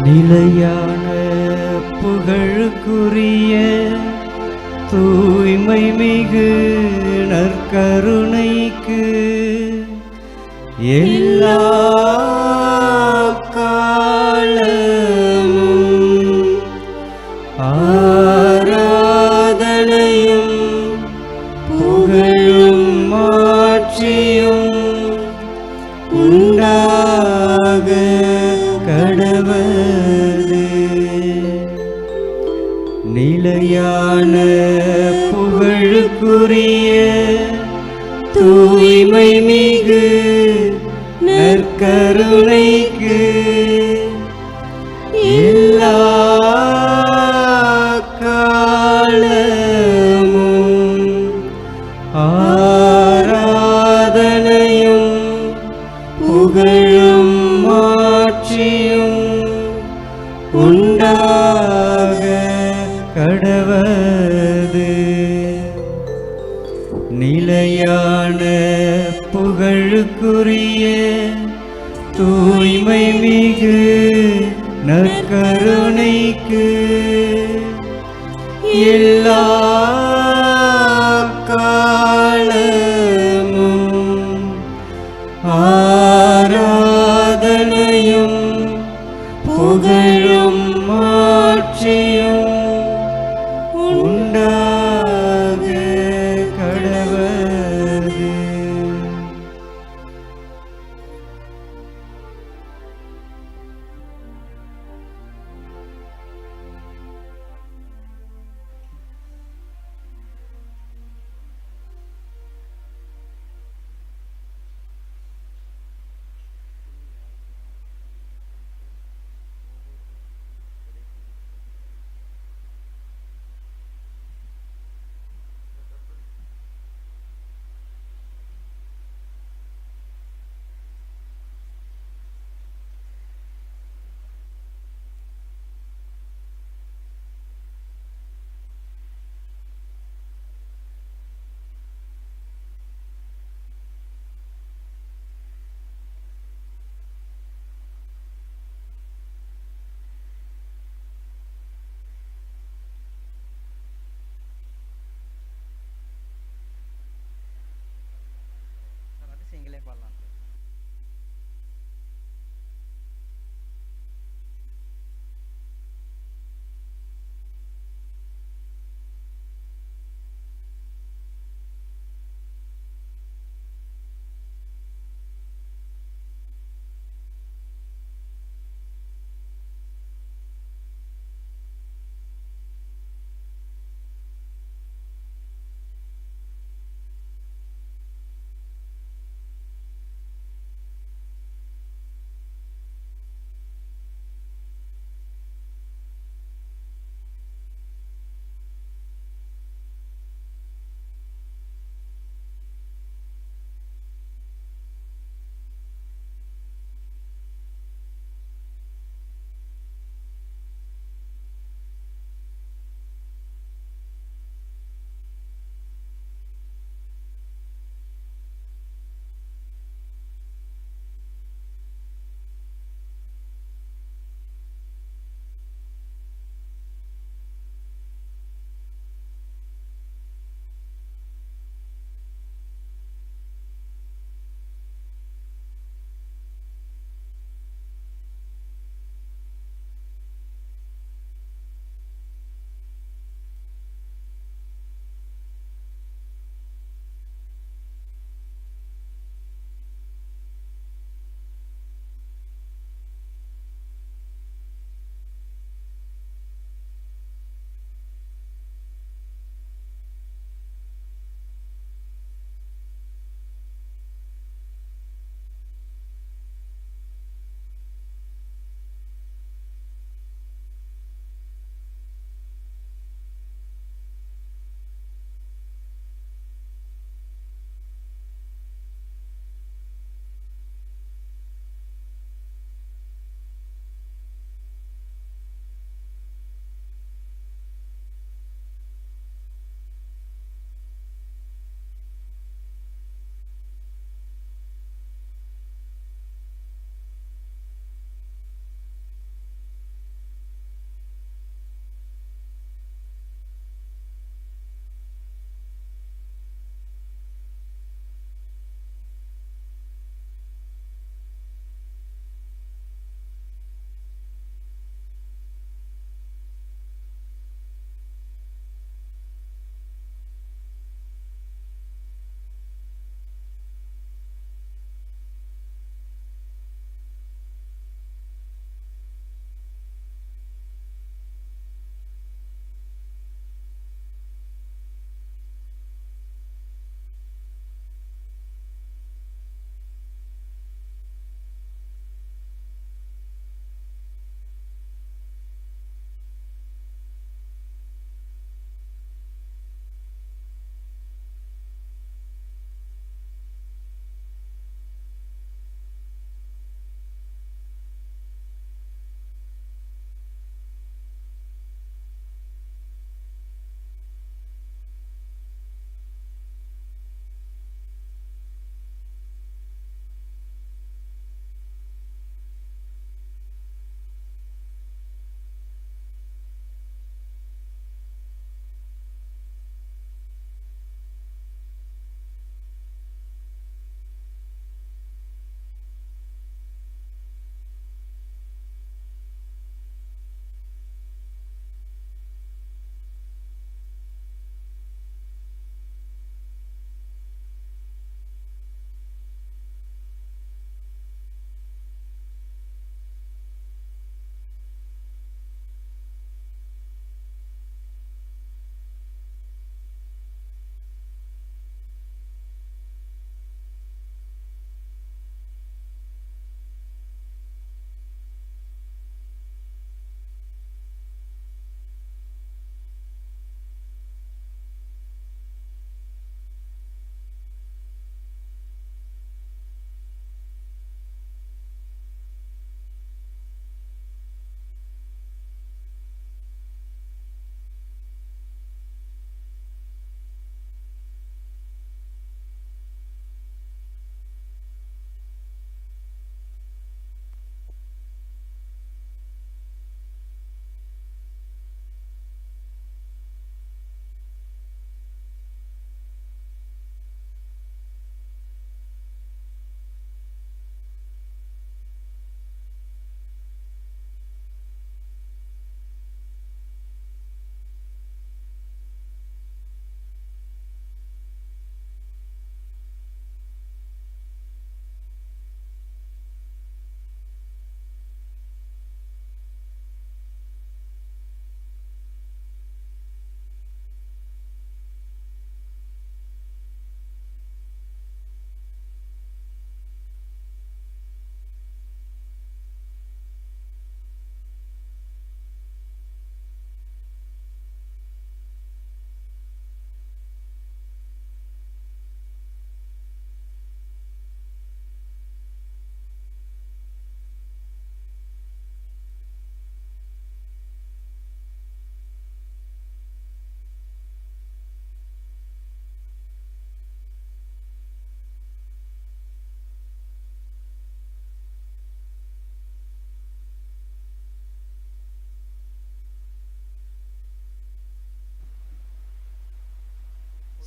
நிலையான புகழுக்குரிய தூய்மை மிகு நற்கருணைக்கு எல்லா காலமும் ஆராதனையும் புகழும் மாட்சியும் உண்டாக கடவது. நிலையான புகழுக்குரிய தூய்மை மிகு நற்கருணைக்கு எல்லா காலமும் ஆராதனையும் புகழும் மாட்சியும் உண்டாக கடவது. நிலையான புகழுக்குரிய தூய்மை மிகு நற்கருணைக்கு எல்லா காலமும் ஆராதனையும் புகழும் மாட்சியும் உண்டாக கடவது.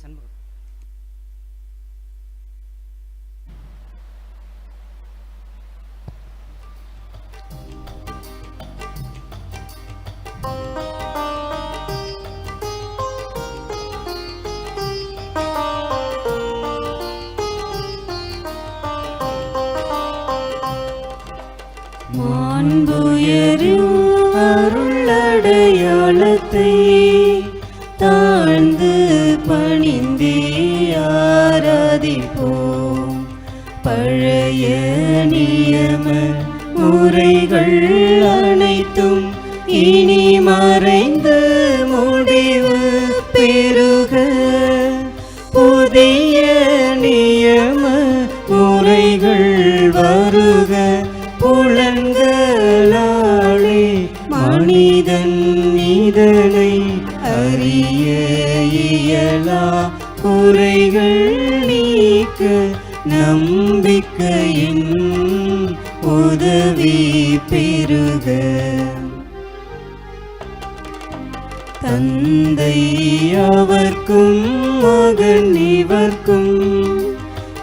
சண்முகம். மாண்புயரும் அருளடையாளத்தை தாழ்ந்து பணிந்தே ஆராதிப்போம். பழைய நியம முறைகள் அனைத்தும் இனி மறைந்து முடிவு பெறுக. புதிய நியம முறைகள் வருக. புலன்களாலே மனிதன் இதனை அறிய இயலா. குறைகள் நீக்க நம்பிக்கையின் உதவி பெறுக. தந்தை அவர்க்கும் மகன் இவர்க்கும்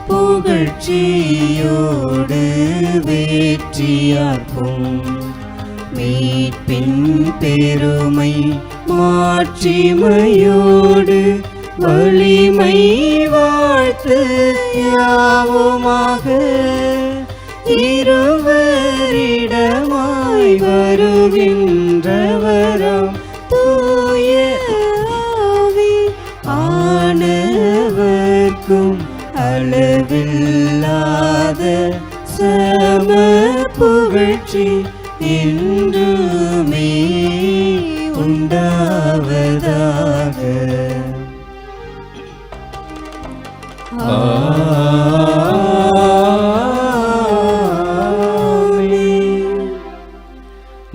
புகழ்ச்சியோடு வேற்றியார்க்கும். மீட்பின் பெருமை மாட்சிமையோடு வலிமை வாழ்த்து யாவுமாக. இருவரிடமாய் வருகின்றவராம் தூய ஆவி ஆனவர்க்கும் அளவில்லாத சம புகழ்ச்சி என்றுமே உண்டாவதாக.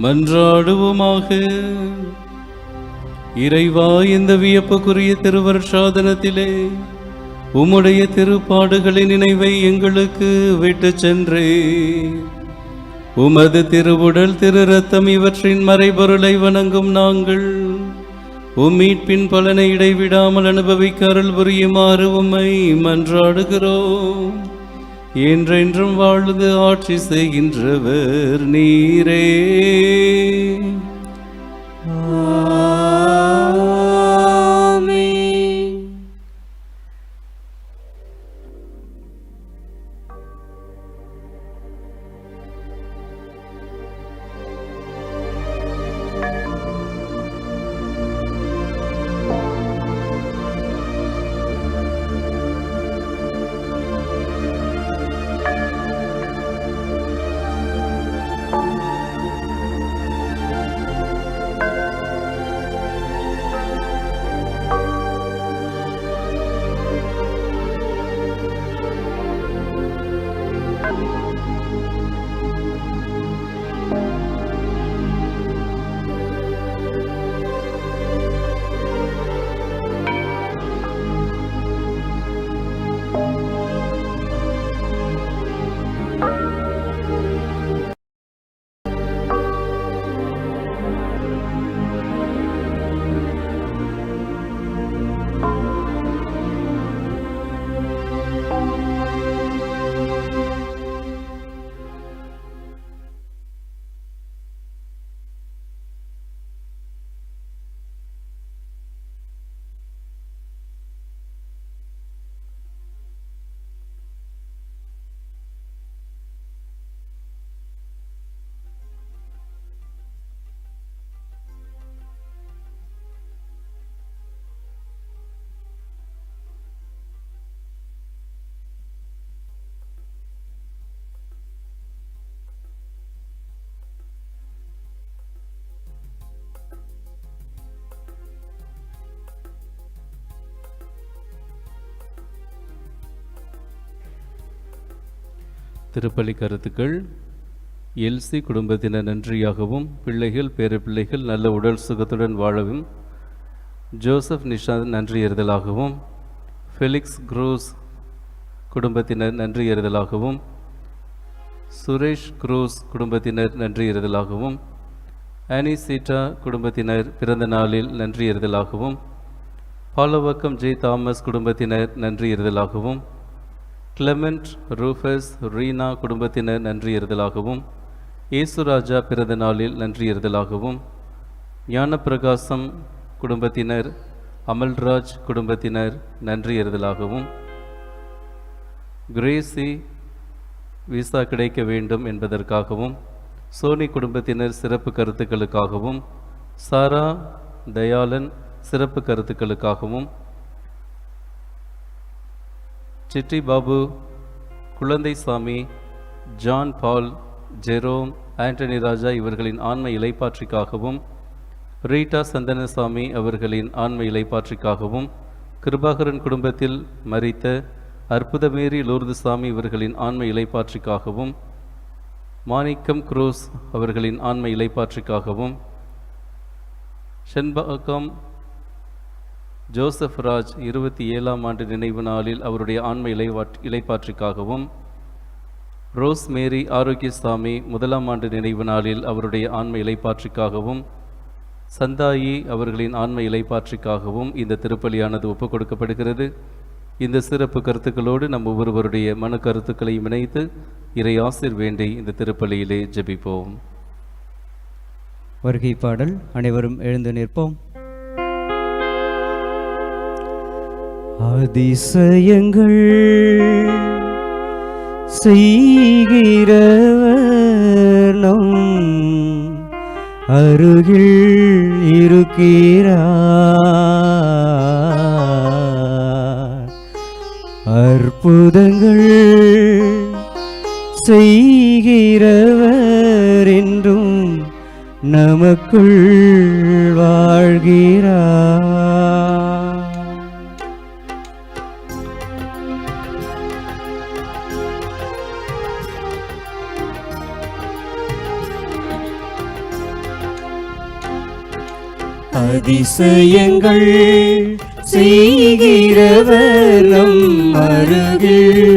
மன்றாடுவோமாக. இறைவா, இந்த வியப்புக்குரிய திருவருட்சாதனத்திலே உம்முடைய திருப்பாடுகளின் நினைவை எங்களுக்கு விட்டு சென்றே. உமது திருவுடல் திரு ரத்தம் இவற்றின் மறைபொருளை வணங்கும் நாங்கள் மீட்பின் பலனை இடைவிடாமல் அனுபவிக்க அருள் புரியுமாறு உம்மை மன்றாடுகிறோம். என்றென்றும் வாழ்ந்து ஆட்சி செய்கின்றவர் நீரே. திருப்பலி கருத்துக்கள். எல்சி குடும்பத்தினர் நன்றியாகவும் பிள்ளைகள் பேரப்பிள்ளைகள் நல்ல உடல் சுகத்துடன் வாழவும் ஜோசப் நிஷாந்த் நன்றியறிதலாகவும் ஃபெலிக்ஸ் குரூஸ் குடும்பத்தினர் நன்றியறிதலாகவும் சுரேஷ் குரூஸ் குடும்பத்தினர் நன்றியறிதலாகவும் ஆனி சீட்டா குடும்பத்தினர் பிறந்த நாளில் நன்றியறிதலாகவும் பாலவக்கம் ஜே தாமஸ் குடும்பத்தினர் நன்றி எறிதலாகவும், கிளமெண்ட் ரூஃபஸ் ரீனா குடும்பத்தினர் நன்றி எறிதலாகவும், இயேசுராஜா பிறந்த நாளில் நன்றி எறிதலாகவும், ஞானப்பிரகாசம் குடும்பத்தினர், அமல்ராஜ் குடும்பத்தினர் நன்றி எறிதலாகவும், கிரேசி விசா கிடைக்க வேண்டும் என்பதற்காகவும், சோனி குடும்பத்தினர் சிறப்பு கருத்துக்களுக்காகவும், சாரா தயாளன் சிறப்பு கருத்துக்களுக்காகவும், சிட்டி பாபு, குழந்தை சாமி, ஜான் பால், ஜெரோம், ஆண்டனி ராஜா இவர்களின் ஆன்ம இலைப்பாற்றிக்காகவும், ரீட்டா சந்தனசாமி அவர்களின் ஆன்ம இலைப்பாற்றிக்காகவும், கிருபாகரன் குடும்பத்தில் மரித்த அற்புதமேரி லூர்துசாமி இவர்களின் ஆன்ம இலைப்பாற்றிக்காகவும், மாணிக்கம் குரூஸ் அவர்களின் ஆன்ம இலைப்பாற்றிக்காகவும், ஷென்பாக்கம் ஜோசப் ராஜ் 27ஆம் ஆண்டு நினைவு நாளில் அவருடைய ஆன்ம இலைப்பாற்றிக்காகவும், ரோஸ் மேரி ஆரோக்கியசாமி 1ஆம் ஆண்டு நினைவு நாளில் அவருடைய ஆன்ம இலைப்பாற்றிக்காகவும், சந்தாயி அவர்களின் ஆன்ம இலைப்பாற்றிக்காகவும் இந்த திருப்பலியானது ஒப்புக் கொடுக்கப்படுகிறது. இந்த சிறப்பு கருத்துக்களோடு நம் ஒவ்வொருவருடைய மனு கருத்துக்களையும் இணைத்து இறை ஆசீர் வேண்டி இந்த திருப்பலியிலே ஜெபிப்போம். வருகை பாடல். அனைவரும் எழுந்து நிற்போம். அதிசயங்கள் செய்கிறவர் நம் அருகில் இருக்கிறார். அற்புதங்கள் செய்கிறவர் என்றும் நமக்குள் வாழ்கிறார். அதிசயங்கள் செய்கிறவர் நம் அருகில்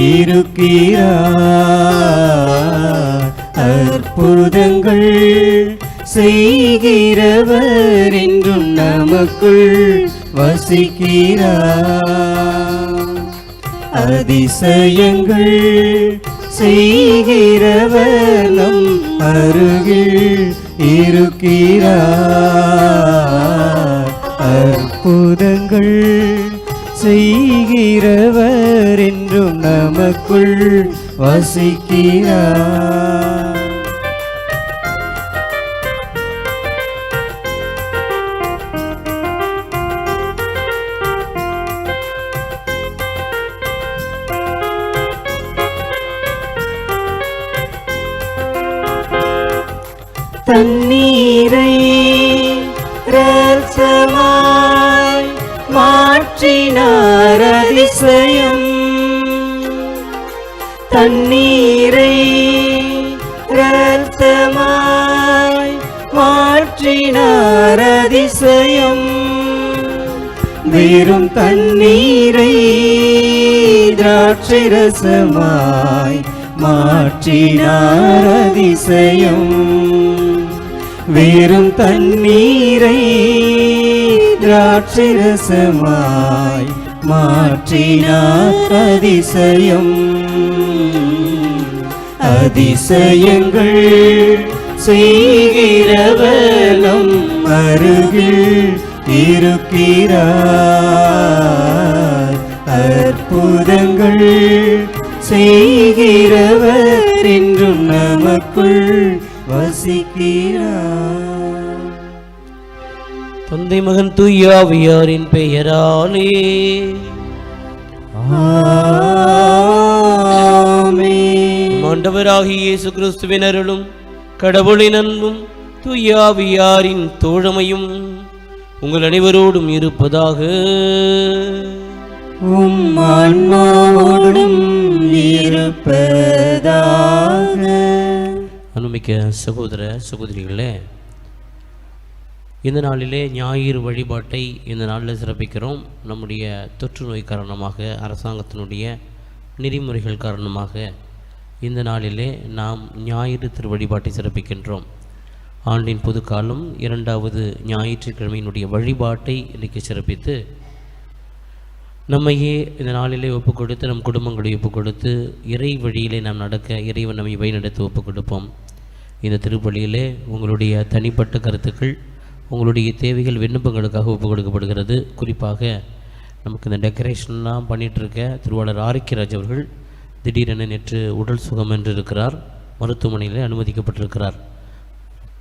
இருக்கிறார். அற்புதங்கள் செய்கிறவர் என்றும் நமக்குள் வசிக்கிறார். அதிசயங்கள் செய்கிறவர் நம் அருகில் இருக்கிறார். அற்புதங்கள் செய்கிறவர் என்றும் நமக்குள் வசிக்கிறார். தண்ணீரை இரத்தமாய் மாற்றினார் அதிசயம். தண்ணீரை இரத்தமாய் மாற்றினார் அதிசயம். வெறும் தண்ணீரை திராட்சை ரசமாய் மாற்றினார் அதிசயம். வெறும் தண்ணீரை திராட்சை ரசமாய் மாற்றினார் அதிசயம். அதிசயங்கள் செய்கிறவர் நம் அருகில் இருக்கிறார். அற்புதங்கள் செய்கிறவர் என்றும் நமக்குள் வசிக்கிறார். தந்தை மகன் தூய ஆவியாரின் பெயராலே ஆமென். ஆண்டவராகிய இயேசு கிறிஸ்துவின் அருளும் கடவுளின் அன்பும் தூய ஆவியாரின் தோழமையும் உங்கள் அனைவரோடும் இருப்பதாக. உம் ஆன்மாவோடும் இருப்பதாக. அன்புமிக்க சகோதர சகோதரிகளே, இந்த நாளிலே ஞாயிறு வழிபாட்டை இந்த நாளில் சிறப்பிக்கிறோம். நம்முடைய தொற்று நோய் காரணமாக, அரசாங்கத்தினுடைய நெறிமுறைகள் காரணமாக இந்த நாளிலே நாம் ஞாயிறு திருவழிபாட்டை சிறப்பிக்கின்றோம். ஆண்டின் புதுக்காலம் 2வது ஞாயிற்றுக்கிழமையினுடைய வழிபாட்டை இன்றைக்கு சிறப்பித்து நம்மையே இந்த நாளிலே ஒப்புக் கொடுத்து நம் குடும்பங்களை ஒப்புக் கொடுத்து இறை வழியிலே நாம் நடக்க இறைவன் நம்மை வழிநடத்தி ஒப்புக் கொடுப்போம். இந்த திருப்பலியிலே உங்களுடைய தனிப்பட்ட கருத்துக்கள், உங்களுடைய தேவைகள், விண்ணப்பங்களுக்காக ஒப்புக் கொடுக்கப்படுகிறது. குறிப்பாக நமக்கு இந்த டெக்கரேஷன்லாம் பண்ணிகிட்ருக்க திருவாளர் ஆரோக்கியராஜ் அவர்கள் திடீரென நேற்று உடல் சுகம் என்று இருக்கிறார், மருத்துவமனையில் அனுமதிக்கப்பட்டிருக்கிறார்.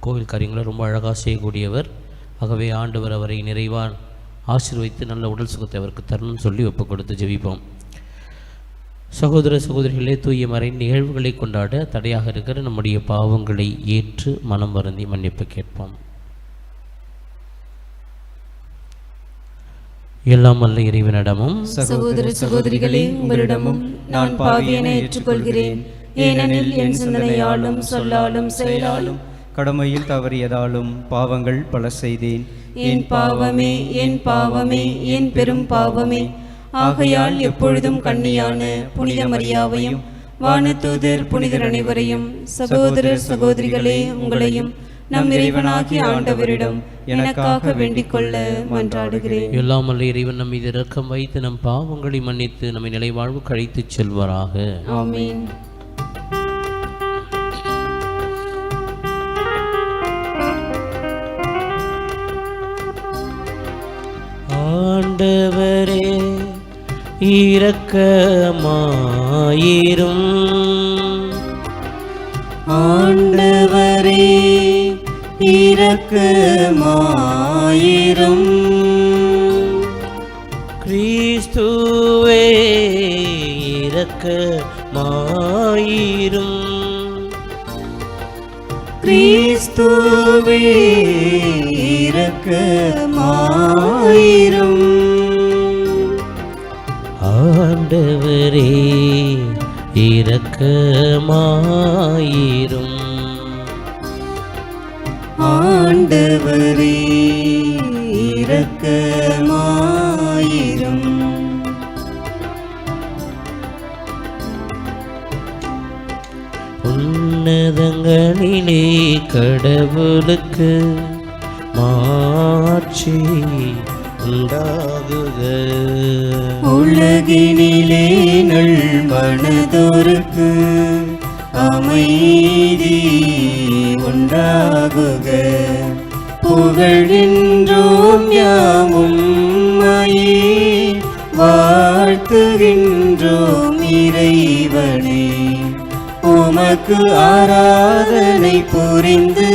கோவில் காரியங்களை ரொம்ப அழகாக செய்யக்கூடியவர். ஆகவே ஆண்டவர் அவரை நிறைவாக ஆசீர்வதித்து நல்ல உடல் சுகத்தை அவருக்கு தரணும்னு சொல்லி ஒப்புக் கொடுத்து ஜெபிப்போம். சகோதர சகோதரிகளே, தூய மறை நிகழ்வுகளை கொண்டாட தடையாக இருக்கிற நம்முடைய பாவங்களை ஏற்று மனம் வருந்தி மன்னிப்பு கேட்போம். எல்லாம் வல்ல இறைவனிடமும் சகோதர சகோதரிகளே, உங்களிடமும் நான் பாவியனை ஏற்றுக்கொள்கிறேன். ஏனெனில் என் சிந்தனையாலும் சொல்லாலும் செயலாலும் கடமையில் தவறியதாலும் பாவங்கள் பல செய்தேன். என் பாவமே, என் பாவமே, என் பெரும் பாவமே. ஆகையால் எப்பொழுதும் கன்னியான புனித மரியாவையும் வானதூதர் புனிதர் அனைவரையும், சகோதர சகோதரிகளே உங்களையும் நம் இறைவனாகிய ஆண்டவரிடம் எனக்காக வேண்டிக் கொள்ள மன்றாடுகிறேன். எல்லாம் வல்ல இறைவன் நம் மீது இரக்கம் வைத்து நம் பாவங்களை மன்னித்து நம்மை நிலைவாழ்வு கழித்துச் செல்வாராக. ஆமென். ஆண்டவரே இரக்கமாயிரும். ஆண்டவரே இரக்கமாயிரும். கிறிஸ்துவே இரக்கமாயிரும். கிறிஸ்துவே இரக்கமாயிரும். ஆண்டவரே இரக்கமாயிரும். ஆண்டவரே இரக்கமாயிரும். உன்னதங்களிலே கடவுளுக்கு மாட்சி உண்டாகுக. உலகினிலே நல்மனதோருக்கு அமைதி உண்டாகுக. புகழ்கின்றோம் யாமும் உம்மையே, வாழ்த்துகின்றோம் இறைவனே. உமக்கு ஆராதனை புரிந்து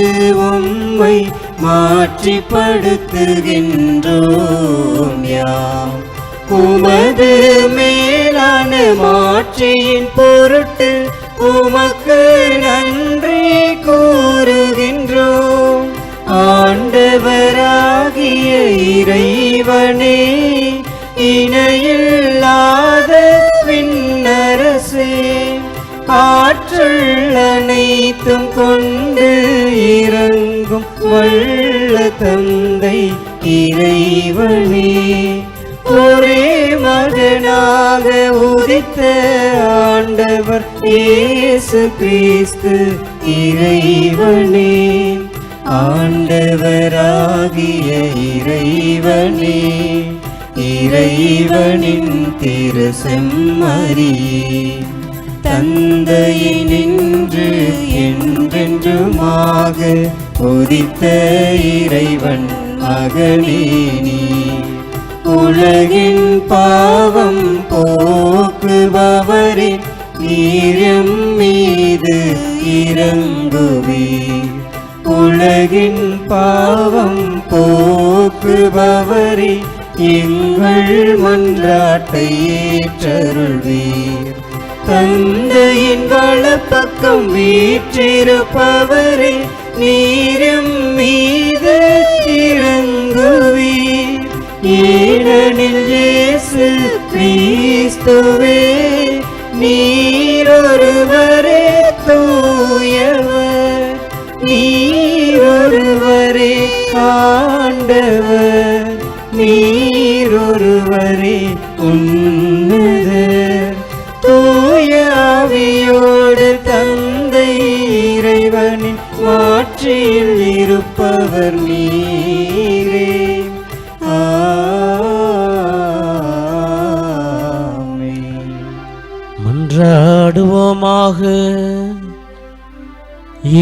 உம்மை மாற்றிப்படுத்துகின்றோம் யாம். உமது மேலான மாட்சியின் பொருட்டு உமக்கு நன்றி கூறுகின்றோம். ஆண்டவராகிய இறைவனே, இணையில்லாத விண்ணரசே, ஆற்றல் அனைத்தும் கொண்டு இறங்கும் வல்ல தந்தை இறைவனே, ஒரே மகனாக உதித்த ஆண்டவர் இயேசு கிறிஸ்து இறைவனே. ஆண்டவராகிய இறைவனே, இறைவனின் திரு செம்மறியே, தந்தையை நின்று என்றென்றுமாக உதித்த இறைவன் மகனே நீ. உலகின் பாவம் போக்குபவரே, நீர் மீது இறங்குவீர். உலகின் பாவம் போக்குபவரே, எங்கள் மன்றாட்டை ஏற்றருள்வீர். தந்தையின் வலப்பக்கம் வீற்றிருப்பவரே, நீரும் மீது இறங்குவீர். ஏனெனில் இயேசு கிறிஸ்துவே, நீரொருவரே தூயவர், நீரொருவரே ஆண்டவர், நீரொருவரே உன்னதர். தூய ஆவியோடு தந்தை இறைவனின் மாட்சியில் இருப்பவர் நீரே. ஆமென். மன்றாடுவோமாக.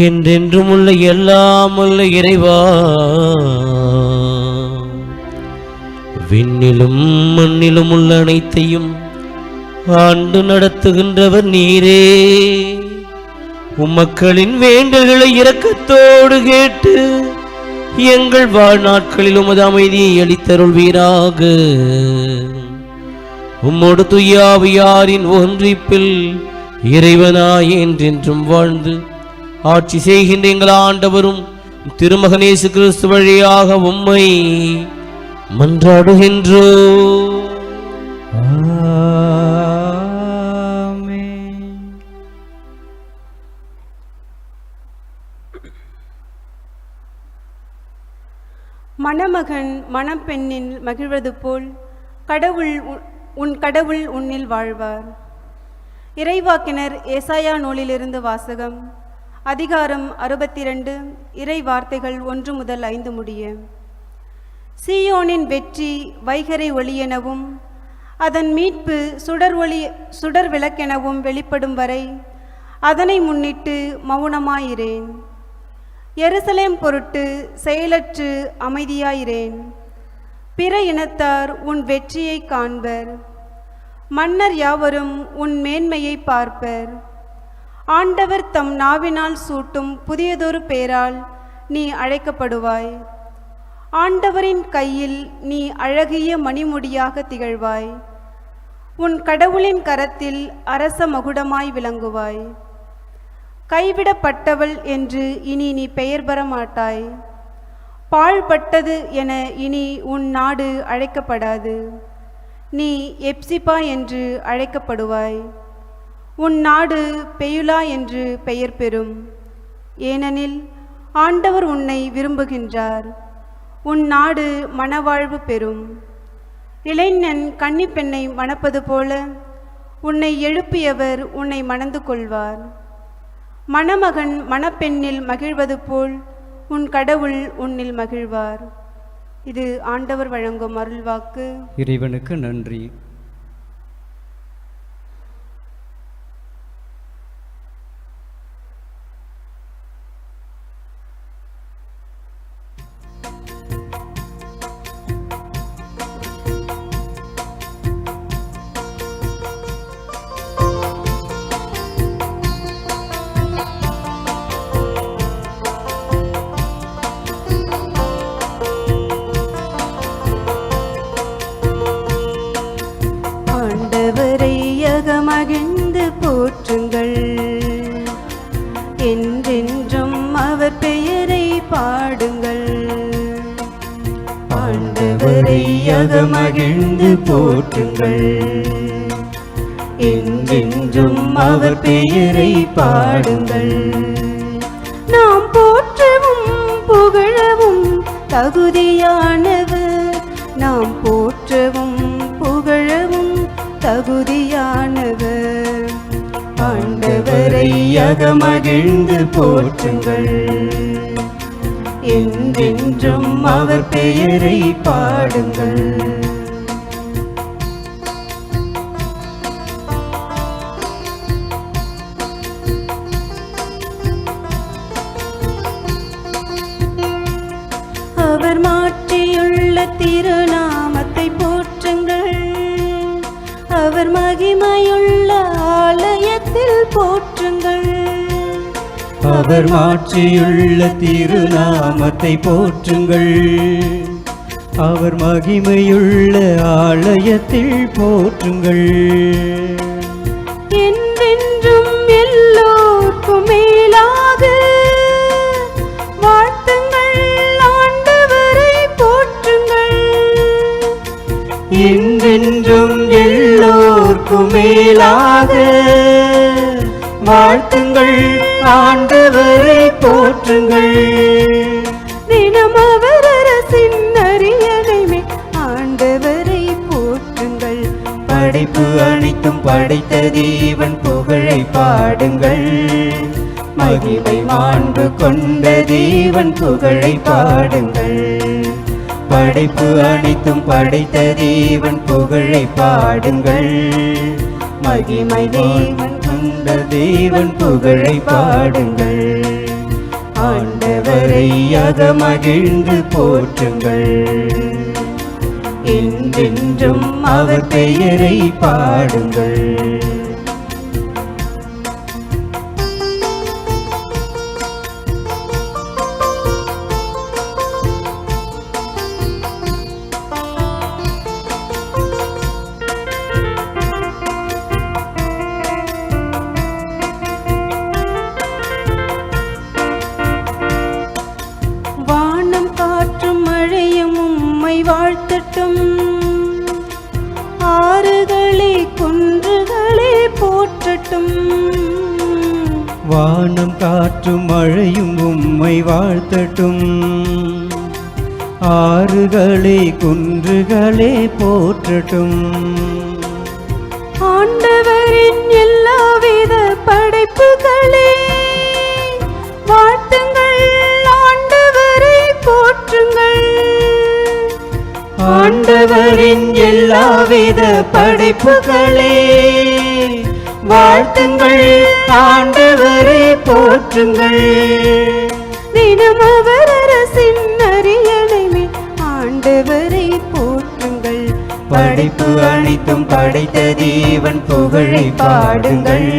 என்றென்றும் உள்ள எல்லாம் உள்ள இறைவா, விண்ணிலும் மண்ணிலும் உள்ள அனைத்தையும் ஆண்டு நடத்துகின்றவர் நீரே. உம்மக்களின் வேண்டல்களை இரக்கத்தோடு கேட்டு எங்கள் வாழ்நாட்களில் உமது அமைதியை அளித்தருள்வீராக. உம்மோடு துய்யாவியாரின் ஒன்றிப்பில் இறைவனாய் என்றென்றும் வாழ்ந்து ஆட்சி செய்கின்ற எங்கள் ஆண்டவரும் திருமகன் இயேசு கிறிஸ்து வழியாக உம்மை மன்றாடுகின்றோம். மணமகன் மணப்பெண்ணில் மகிழ்வது போல் கடவுள் உன்னில் வாழ்வார். இறைவாக்கினர் ஏசாயா நூலிலிருந்து வாசகம். அதிகாரம் 62, இறை வார்த்தைகள் 1 முதல் 5 முடிய. சீயோனின் வெற்றி வைகரை ஒளியெனவும் அதன் மீட்பு சுடர் விளக்கெனவும் வெளிப்படும் வரை அதனை முன்னிட்டு மௌனமாயிரேன். எருசலேம் பொருட்டு செயலற்று அமைதியாயிரேன். பிற இனத்தார் உன் வெற்றியை காண்பர். மன்னர் யாவரும் உன் மேன்மையை பார்ப்பர். ஆண்டவர் தம் நாவினால் சூட்டும் புதியதொரு பெயரால் நீ அழைக்கப்படுவாய். ஆண்டவரின் கையில் நீ அழகிய மணிமுடியாக திகழ்வாய். உன் கடவுளின் கரத்தில் அரச மகுடமாய் விளங்குவாய். கைவிடப்பட்டவள் என்று இனி நீ பெயர் பெற மாட்டாய். பாழ்பட்டது என இனி உன் நாடு அழைக்கப்படாது. நீ எப்சிபா என்று அழைக்கப்படுவாய். உன் நாடு பெயுலா என்று பெயர் பெறும். ஏனெனில் ஆண்டவர் உன்னை விரும்புகின்றார். உன் நாடு மணவாழ்வு பெறும். இளைஞன் கன்னிப்பெண்ணை மணப்பது போல உன்னை எழுப்பியவர் உன்னை மணந்து கொள்வார். மணமகன் மணப்பெண்ணில் மகிழ்வது போல் உன் கடவுள் உன்னில் மகிழ்வார். இது ஆண்டவர் வழங்கும் அருள்வாக்கு. இறைவனுக்கு நன்றி. மகிழ்ந்து போற்றுங்கள். என்றென்றும் அவர் பெயரை பாடுங்கள். ஆண்டவரை மகிழ்ந்து போற்றுங்கள். என்றென்றும் அவர் பெயரை பாடுங்கள். நாம் போற்றவும் புகழவும் தகுதியானவர். நாம் போற்றவும் புகழவும் தகுதியானவர். ஆண்டவரை மகிழ்ந்து போற்றுங்கள். என்றென்றும் அவர் பெயரை பாடுங்கள். அவர் மாற்றியுள்ள திருநாமத்தை போற்றுங்கள். அவர் மகிமையுள்ள ஆலயத்தில் போற்றுங்கள். அவர் மாற்றியுள்ள திருநாமத்தை போற்றுங்கள். அவர் மகிமையுள்ள ஆலயத்தில் போற்றுங்கள். என்றென்றும் எல்லோர்க்கும் மேலாக வாழ்த்துங்கள். ஆண்டவரை போற்றுங்கள். என்றென்றும் எல்லோர்க்கும் மேலாக வாழ்த்துங்கள். ஆண்டவரை போற்றுங்கள். தினம் அவர் அரசின் அரியணைமே ஆண்டவரை போற்றுங்கள். படைப்பு அனைத்தும் படைத்த தேவன் புகழை பாடுங்கள். மகிமை மாண்பு கொண்ட தேவன் புகழை பாடுங்கள். படைப்பு அனைத்தும் படைத்த தேவன் புகழை பாடுங்கள். மகிமை தேவன் கொண்ட தேவன் புகழை பாடுங்கள். ஆண்டவரை அகமகிழ்ந்து போற்றுங்கள். என்றென்றும் அவர் பெயரை பாடுங்கள். வானம் காற்றும் மழையும் உம்மை வாழ்த்தட்டும். ஆறுகளே குன்றுகளே போற்றட்டும். வானம் காற்றும் மழையும் உம்மை வாழ்த்தட்டும். ஆறுகளே குன்றுகளே போற்றட்டும். ஆண்டவரின் எல்லாவித படைப்புகளே வாழ்த்துங்கள். ஆண்டவரை போற்றுங்கள். ஆண்டவரின் எல்லாவித படைப்புகளே வாழ்த்துங்கள். ஆண்டவரை போற்றுங்கள். தினம் அவர் அரசின் அரியணை மேல் ஆண்டவரை போற்றுங்கள். படைப்பு அனைத்தும் படைத்த தேவன் புகழை பாடுங்கள்.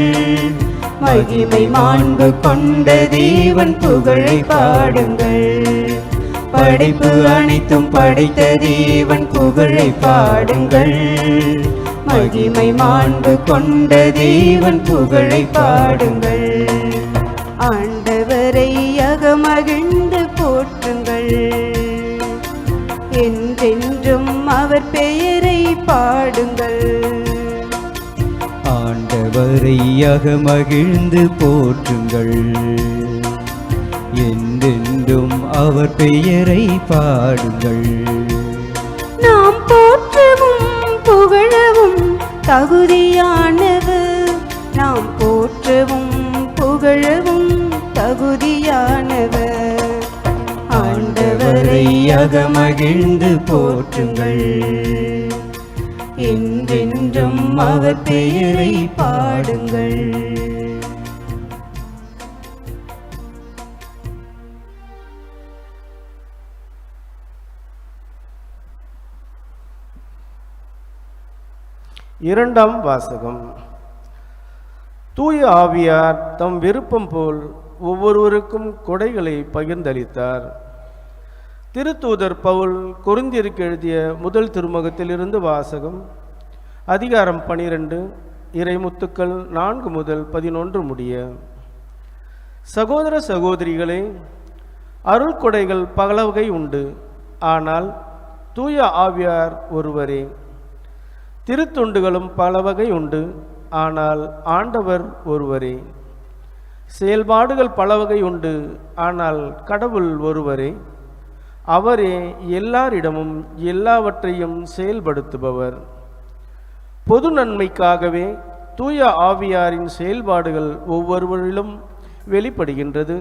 மகிமை மாண்பு கொண்ட தேவன் புகழை பாடுங்கள். படைப்பு அனைத்தும் படைத்த தேவன் புகழை பாடுங்கள். மகிமை மாண்பு கொண்ட தேவன் புகழை பாடுங்கள். ஆண்டவரை அகமகிழ்ந்து போற்றுங்கள். என்றென்றும் அவர் பெயரை பாடுங்கள். ஆண்டவரை அகமகிழ்ந்து போற்றுங்கள். என்றென்றும் அவர் பெயரை பாடுங்கள். நாம் போற்றவும் புகழவும் தகுதியானவர். நாம் போற்றவும் புகழவும் தகுதியானவர். ஆண்டவரை அகமகிழ்ந்து போற்றுங்கள். என்றென்றும் அவர் பெயரை பாடுங்கள். இரண்டாம் வாசகம். தூய ஆவியார் தம் விருப்பம் போல் ஒவ்வொருவருக்கும் கொடைகளை பகிர்ந்தளித்தார். திருத்தூதர் பவுல் கொரிந்தியருக்கு எழுதிய முதல் திருமுகத்திலிருந்து வாசகம். அதிகாரம் 12, இறைமுத்துக்கள் 4 முதல் 11 முடிய. சகோதர சகோதரிகளே, அருள் கொடைகள் பல வகை உண்டு, ஆனால் தூய ஆவியார் ஒருவரே. திருத்தொண்டுகளும் பல வகை உண்டு, ஆனால் ஆண்டவர் ஒருவரே. செயல்பாடுகள் பல வகை உண்டு, ஆனால் கடவுள் ஒருவரே. அவரே எல்லாரிடமும் எல்லாவற்றையும் செயல்படுத்துபவர். பொது நன்மைக்காகவே தூய ஆவியாரின் செயல்பாடுகள் ஒவ்வொருவரிலும் வெளிப்படுகின்றது.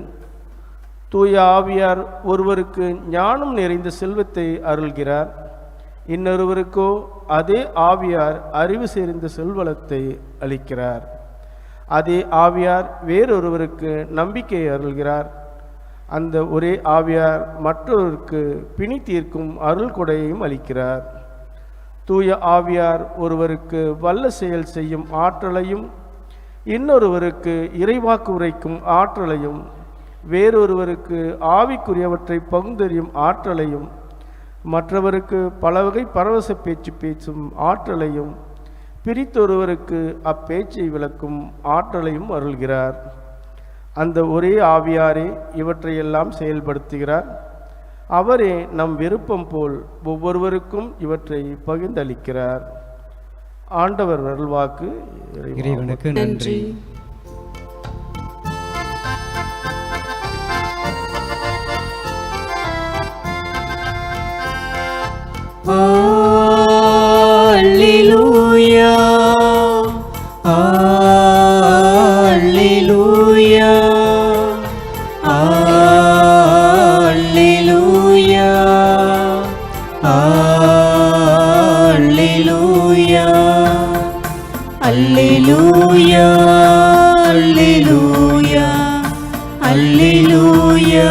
தூய ஆவியார் ஒருவருக்கு ஞானம் நிறைந்த செல்வத்தை அருள்கிறார். இன்னொருவருக்கோ அதே ஆவியார் அறிவு சேர்ந்த செல்வளத்தை அளிக்கிறார். அதே ஆவியார் வேறொருவருக்கு நம்பிக்கை அருள்கிறார். அந்த ஒரே ஆவியார் மற்றொருவருக்கு பிணி தீர்க்கும் அருள் கொடையையும் அளிக்கிறார். தூய ஆவியார் ஒருவருக்கு வல்ல செயல் செய்யும் ஆற்றலையும், இன்னொருவருக்கு இறைவாக்கு உரைக்கும் ஆற்றலையும், வேறொருவருக்கு ஆவிக்குரியவற்றை பகுந்தறியும் ஆற்றலையும், மற்றவருக்கு பல வகை பரவச பேச்சு பேசும் ஆற்றலையும், பிரித்தொருவருக்கு அப்பேச்சை விளக்கும் ஆற்றலையும் அருள்கிறார். அந்த ஒரே ஆவியாரே இவற்றையெல்லாம் செயல்படுத்துகிறார். அவரே நம் விருப்பம் போல் ஒவ்வொருவருக்கும் இவற்றை பகிர்ந்தளிக்கிறார். ஆண்டவர் அருள்வாக்கு. இறைவனுக்கு நன்றி. Alleluia, Alleluia, Alleluia, Alleluia, Alleluia. அல்லேலூயா அல்லேலூயா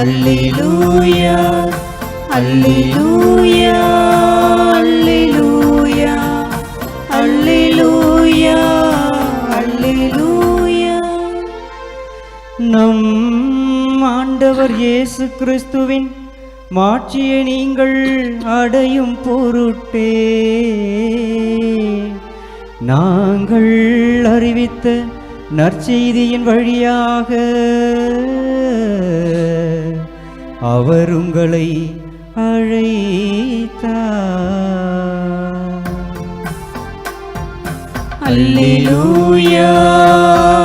அல்லேலூயா அல்லேலூயா அல்லேலூயா அல்லேலூயா அல்லேலூயா. நம் ஆண்டவர் இயேசு கிறிஸ்துவின் மாட்சியை நீங்கள் அடையும் பொருட்டே நாங்கள் அறிவித்த நற்செய்தியின் வழியாக அவர் உங்களை அழைத்தார். அல்லேலூயா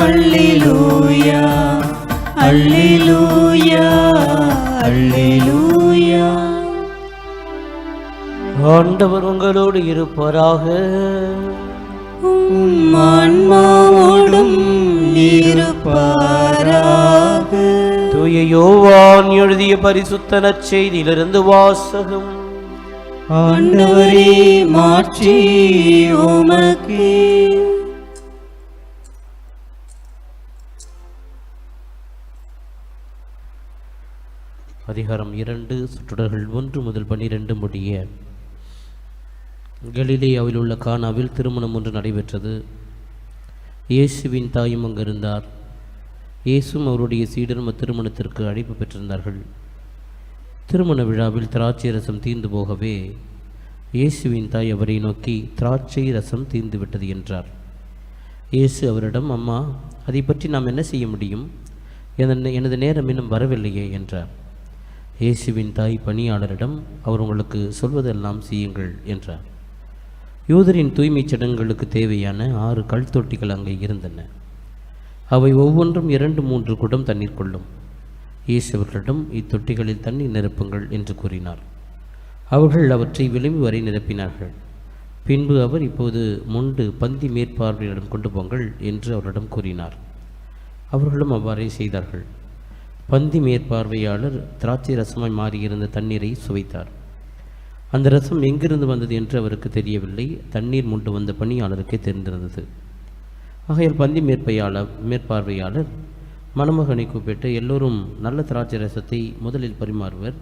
அல்லேலூயா அல்லேலூயா அல்லேலூயா. ஆண்டவர் உங்களோடு இருப்பாராக. உம் ஆன்மாவோடும் இருப்பாராக. தூய யோவான் எழுதிய பரிசுத்த நற்செய்தியிலிருந்து வாசகம். ஆண்டவரே மாட்சி உமக்கே. அதிகாரம் 2 சுற்றுடர்கள் 1 முதல் 12 முடிய. கலிலேயாவில் உள்ள கானாவில் திருமணம் ஒன்று நடைபெற்றது. இயேசுவின் தாயும் அங்கிருந்தார். இயேசுவும் அவருடைய சீடரும் திருமணத்திற்கு அழைப்பு பெற்றிருந்தார்கள். திருமண விழாவில் திராட்சை ரசம் தீர்ந்து போகவே இயேசுவின் தாய் அவரை நோக்கி, திராட்சை ரசம் தீர்ந்து விட்டது என்றார். இயேசு அவரிடம், அம்மா, அதை பற்றி நாம் என்ன செய்ய முடியும்? எனது நேரம் இன்னும் வரவில்லையே என்றார். இயேசுவின் தாய் பணியாளரிடம், அவர் உங்களுக்கு சொல்வதெல்லாம் செய்யுங்கள் என்றார். யூதரின் தூய்மைச் சடங்குகளுக்கு தேவையான 6 கல் தொட்டிகள் அங்கே இருந்தன. அவை ஒவ்வொன்றும் 2-3 குடம் தண்ணீர் கொள்ளும். இயேசு அவர்களிடம், இத்தொட்டிகளில் தண்ணீர் நிரப்புங்கள் என்று கூறினார். அவர்கள் அவற்றை விளிம்பு வரை நிரப்பினார்கள். பின்பு அவர், இப்போது மொண்டு பந்தி மேற்பார்வையிடம் கொண்டு போங்கள் என்று அவரிடம் கூறினார். அவர்களும் அவ்வாறே செய்தார்கள். பந்தி மேற்பார்வையாளர் திராட்சை ரசமாய் மாறியிருந்த தண்ணீரை சுவைத்தார். அந்த ரசம் எங்கிருந்து வந்தது என்று அவருக்கு தெரியவில்லை. தண்ணீர் மொண்டு வந்த பணியாளருக்கே தெரிந்திருந்தது. ஆகையால் பந்தி மேற்பார்வையாளர் மணமகனை கூப்பிட்டு, எல்லோரும் நல்ல திராட்சை ரசத்தை முதலில் பரிமாறுவர்,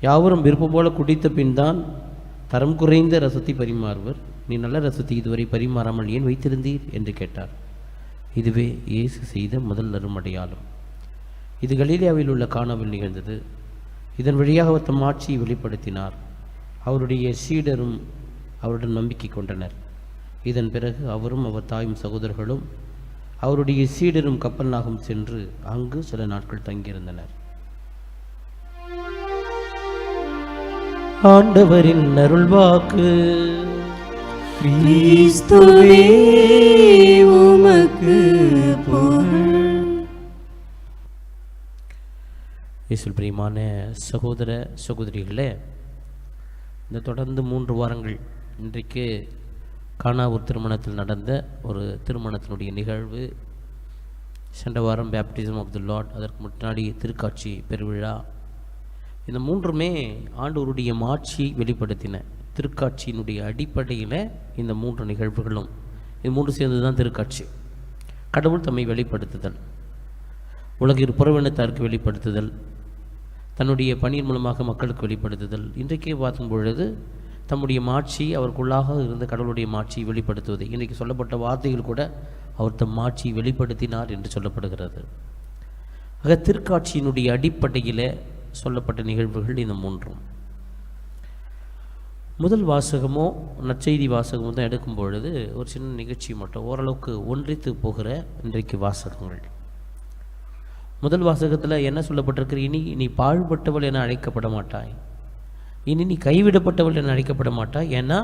யாவரும் விருப்பம் போல குடித்த பின் தான் தரம் குறைந்த ரசத்தை பரிமாறுவர். நீ நல்ல ரசத்தை இதுவரை பரிமாறாமல் ஏன் வைத்திருந்தீர் என்று கேட்டார். இதுவே இயேசு செய்த முதல் அருமடையாளம். இது கலிலேயாவில் உள்ள கானாவில் நிகழ்ந்தது. இதன் வழியாக அவர் தம் ஆட்சியை வெளிப்படுத்தினார். அவருடைய சீடரும் அவருடன் நம்பிக்கை கொண்டனர். இதன் பிறகு அவரும் அவர் தாயும் சகோதரர்களும் அவருடைய சீடரும் கப்பர்நாகும் சென்று அங்கு சில நாட்கள் தங்கியிருந்தனர். ஆண்டவரின் அருள்வாக்கு. கிறிஸ்துவே உமக்கு புகழ். இயேசுவில் பிரியமான சகோதர சகோதரிகளே, இந்த தொடர்ந்து 3 வாரங்கள் இன்றைக்கு கானாவூர் திருமணத்தில் நடந்த ஒரு திருமணத்தினுடைய நிகழ்வு. சென்ற வாரம் பேப்டிசம் ஆஃப் தி லார்ட், அதற்கு முன்னாடி திருக்காட்சி பெருவிழா. இந்த 3மே ஆண்டவருடைய மாட்சியை வெளிப்படுத்தின. திருக்காட்சியினுடைய அடிப்படையில் இந்த 3 நிகழ்வுகளும், இது 3 சேர்ந்து தான் திருக்காட்சி. கடவுள் தம்மை வெளிப்படுத்துதல், உலகில் புறவினத்தாருக்கு வெளிப்படுத்துதல், தன்னுடைய பணியின் மூலமாக மக்களுக்கு வெளிப்படுத்துதல். இன்றைக்கே பார்க்கும் பொழுது தம்முடைய மாட்சி, அவருக்குள்ளாக இருந்த கடவுளுடைய மாட்சியை வெளிப்படுத்துவது. இன்றைக்கு சொல்லப்பட்ட வார்த்தைகள் கூட அவர் தம் மாட்சியை வெளிப்படுத்தினார் என்று சொல்லப்படுகிறது. ஆக திருக்காட்சியினுடைய அடிப்படையில் சொல்லப்பட்ட நிகழ்வுகள் இந்த 3. முதல் வாசகமோ நற்செய்தி வாசகமோ தான் எடுக்கும் பொழுது ஒரு சின்ன நிகழ்ச்சி மட்டும் ஓரளவுக்கு ஒன்றித்து போகிற இன்றைக்கு வாசகங்கள். முதல் வாசகத்தில் என்ன சொல்லப்பட்டிருக்கு? இனி நீ பாழ்பட்டவள் என அழைக்கப்பட மாட்டாய், இனி நீ கைவிடப்பட்டவள் என அழைக்கப்பட மாட்டாய், ஏன்னா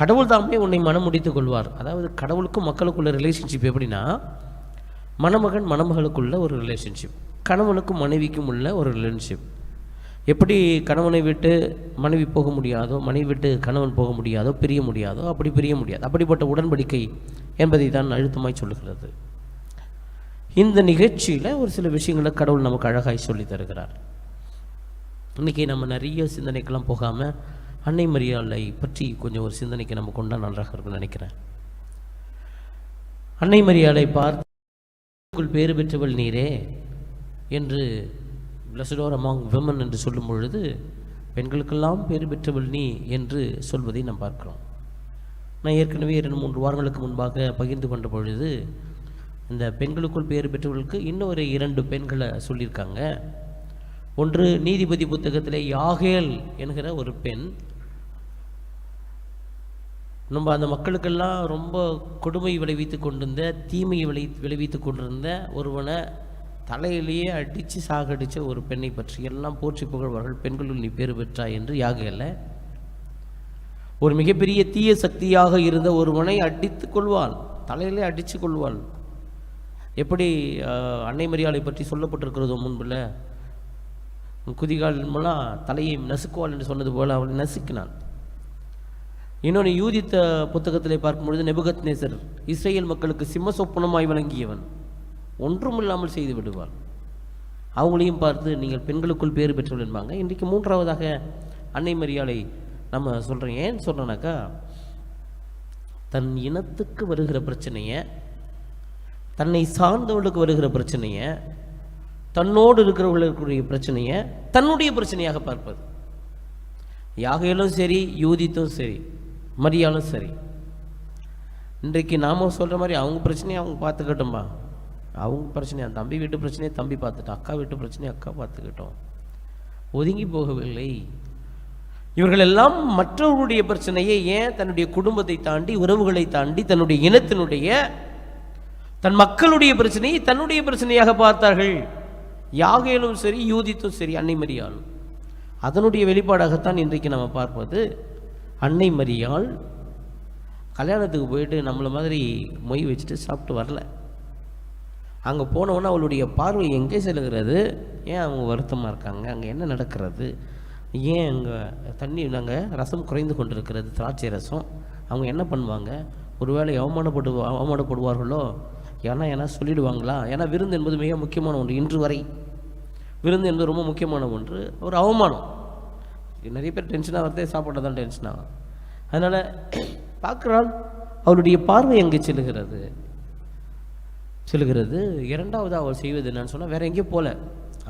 கடவுள் தாமே உன்னை மனம் முடித்துக் கொள்வார். அதாவது கடவுளுக்கும் மக்களுக்குள்ள ரிலேஷன்ஷிப் எப்படின்னா, மணமகன் மணமகளுக்குள்ள ஒரு ரிலேஷன்ஷிப், கணவனுக்கும் மனைவிக்கும் உள்ள ஒரு ரிலேஷன்ஷிப். எப்படி கணவனை விட்டு மனைவி போக முடியாதோ, மனைவி விட்டு கணவன் போக முடியாதோ, பிரிய முடியாதோ, அப்படி பிரிய முடியாது. அப்படிப்பட்ட உடன்படிக்கை என்பதை தான் அழுத்தமாய் சொல்லுகிறது. இந்த நிகழ்ச்சியில் ஒரு சில விஷயங்களை கடவுள் நமக்கு அழகாய் சொல்லி தருகிறார். இன்றைக்கி நம்ம நிறைய சிந்தனைக்கெல்லாம் போகாமல் அன்னை மரியாளை பற்றி கொஞ்சம் ஒரு சிந்தனைக்கு நம்ம கொண்டா நன்றாக இருக்குன்னு நினைக்கிறேன். அன்னை மரியாதை பார்த்து பேறு பெற்றவள் நீரே என்று blessed are among women என்று சொல்லும் பொழுது பெண்களுக்கெல்லாம் பேறு பெற்றவள் நீ என்று சொல்வதை நாம் பார்க்கிறோம். நான் ஏற்கனவே 2-3 வாரங்களுக்கு முன்பாக பகிர்ந்து கொண்ட பொழுது இந்த பெண்களுக்குள் பேறு பெற்றவர்களுக்கு இன்னும் ஒரு 2 பெண்களை சொல்லியிருக்காங்க. ஒன்று நீதிபதி புத்தகத்திலே யாகேல் என்கிற ஒரு பெண். நம்ம அந்த மக்களுக்கெல்லாம் ரொம்ப கொடுமை விளைவித்து கொண்டிருந்த தீமையை விளைவித்து கொண்டிருந்த ஒருவனை தலையிலேயே அடித்து சாகடித்த ஒரு பெண்ணை பற்றி எல்லாம் போற்றி புகழ்வார்கள். பெண்களுள் நீ பேறு பெற்றாய் என்று யாகேல ஒரு மிகப்பெரிய தீய சக்தியாக இருந்த ஒருவனை அடித்து கொள்வாள், தலையிலே அடித்து கொள்வாள். எப்படி அன்னை மரியாதை பற்றி சொல்லப்பட்டிருக்கிறதோ முன்பில் குதிகால் மூலம் தலையை நசுக்குவாள் என்று சொன்னது போல அவளை நசுக்கினாள். இன்னொன்று யூதித்த புத்தகத்திலே பார்க்கும்பொழுது நெபுகத்நேசர் இஸ்ரேல் மக்களுக்கு சிம்ம சொப்பனமாய் விளங்கியவன், ஒன்றுமில்லாமல் செய்து விடுவாள். அவங்களையும் பார்த்து நீங்கள் பெண்களுக்குள் பேறு பெற்றவள் என்பாங்க. இன்றைக்கு 3ஆவதாக அன்னை மரியாதை நம்ம சொல்கிறோம். ஏன்னு சொல்கிறோன்னாக்கா, தன் இனத்துக்கு வருகிற பிரச்சனையை, தன்னை சார்ந்தவர்களுக்கு வருகிற பிரச்சனையை, தன்னோடு இருக்கிறவர்களுக்குரிய பிரச்சனையை தன்னுடைய பிரச்சனையாக பார்ப்பது. யாகேலும் சரி, யூதித்தும் சரி, மரியாளும் சரி. இன்றைக்கு நாம் சொல்கிற மாதிரி அவங்க பிரச்சனையை அவங்க பார்த்துக்கட்டும்பா, அவங்க பிரச்சனையை தம்பி வீட்டு பிரச்சனையை தம்பி பார்த்துட்டோம், அக்கா வீட்டு பிரச்சனையை அக்கா பார்த்துக்கிட்டோம், ஒதுங்கி போகவில்லை. இவர்கள் எல்லாம் மற்றவர்களுடைய பிரச்சனையை ஏன் தன்னுடைய குடும்பத்தை தாண்டி, உறவுகளை தாண்டி, தன்னுடைய இனத்தினுடைய, தன் மக்களுடைய பிரச்சனையை தன்னுடைய பிரச்சனையாக பார்த்தார்கள். யாகேலும் சரி, யூதித்தும் சரி, அன்னை மரியாளும். அதனுடைய வெளிப்பாடாகத்தான் இன்றைக்கு நம்ம பார்ப்பது. அன்னை மரியாள் கல்யாணத்துக்கு போயிட்டு நம்மளை மாதிரி மொய் வச்சுட்டு சாப்பிட்டு வரல. அங்கே போனவொன்னே அவளுடைய பார்வை எங்கே செல்கிறது, ஏன் அவங்க வருத்தமாக இருக்காங்க, அங்கே என்ன நடக்கிறது, ஏன் அங்கே தண்ணி நாங்கள் ரசம் குறைந்து கொண்டிருக்கிறது, திராட்சை ரசம், அவங்க என்ன பண்ணுவாங்க, ஒருவேளை அவமானப்படுவார்களோ, ஏன்னா சொல்லிடுவாங்களா. ஏன்னா விருந்து என்பது மிக முக்கியமான ஒன்று. இன்று வரை விருந்து என்பது ரொம்ப முக்கியமான ஒன்று. ஒரு அவமானம். நிறைய பேர் டென்ஷனாக வரதே சாப்பாட்டை தான் டென்ஷனாகும். அதனால் பார்க்குறாள், அவளுடைய பார்வை எங்கே செல்லுகிறது. 2வது அவள் செய்வது என்னன்னு சொன்னால், வேறு எங்கேயும் போகல.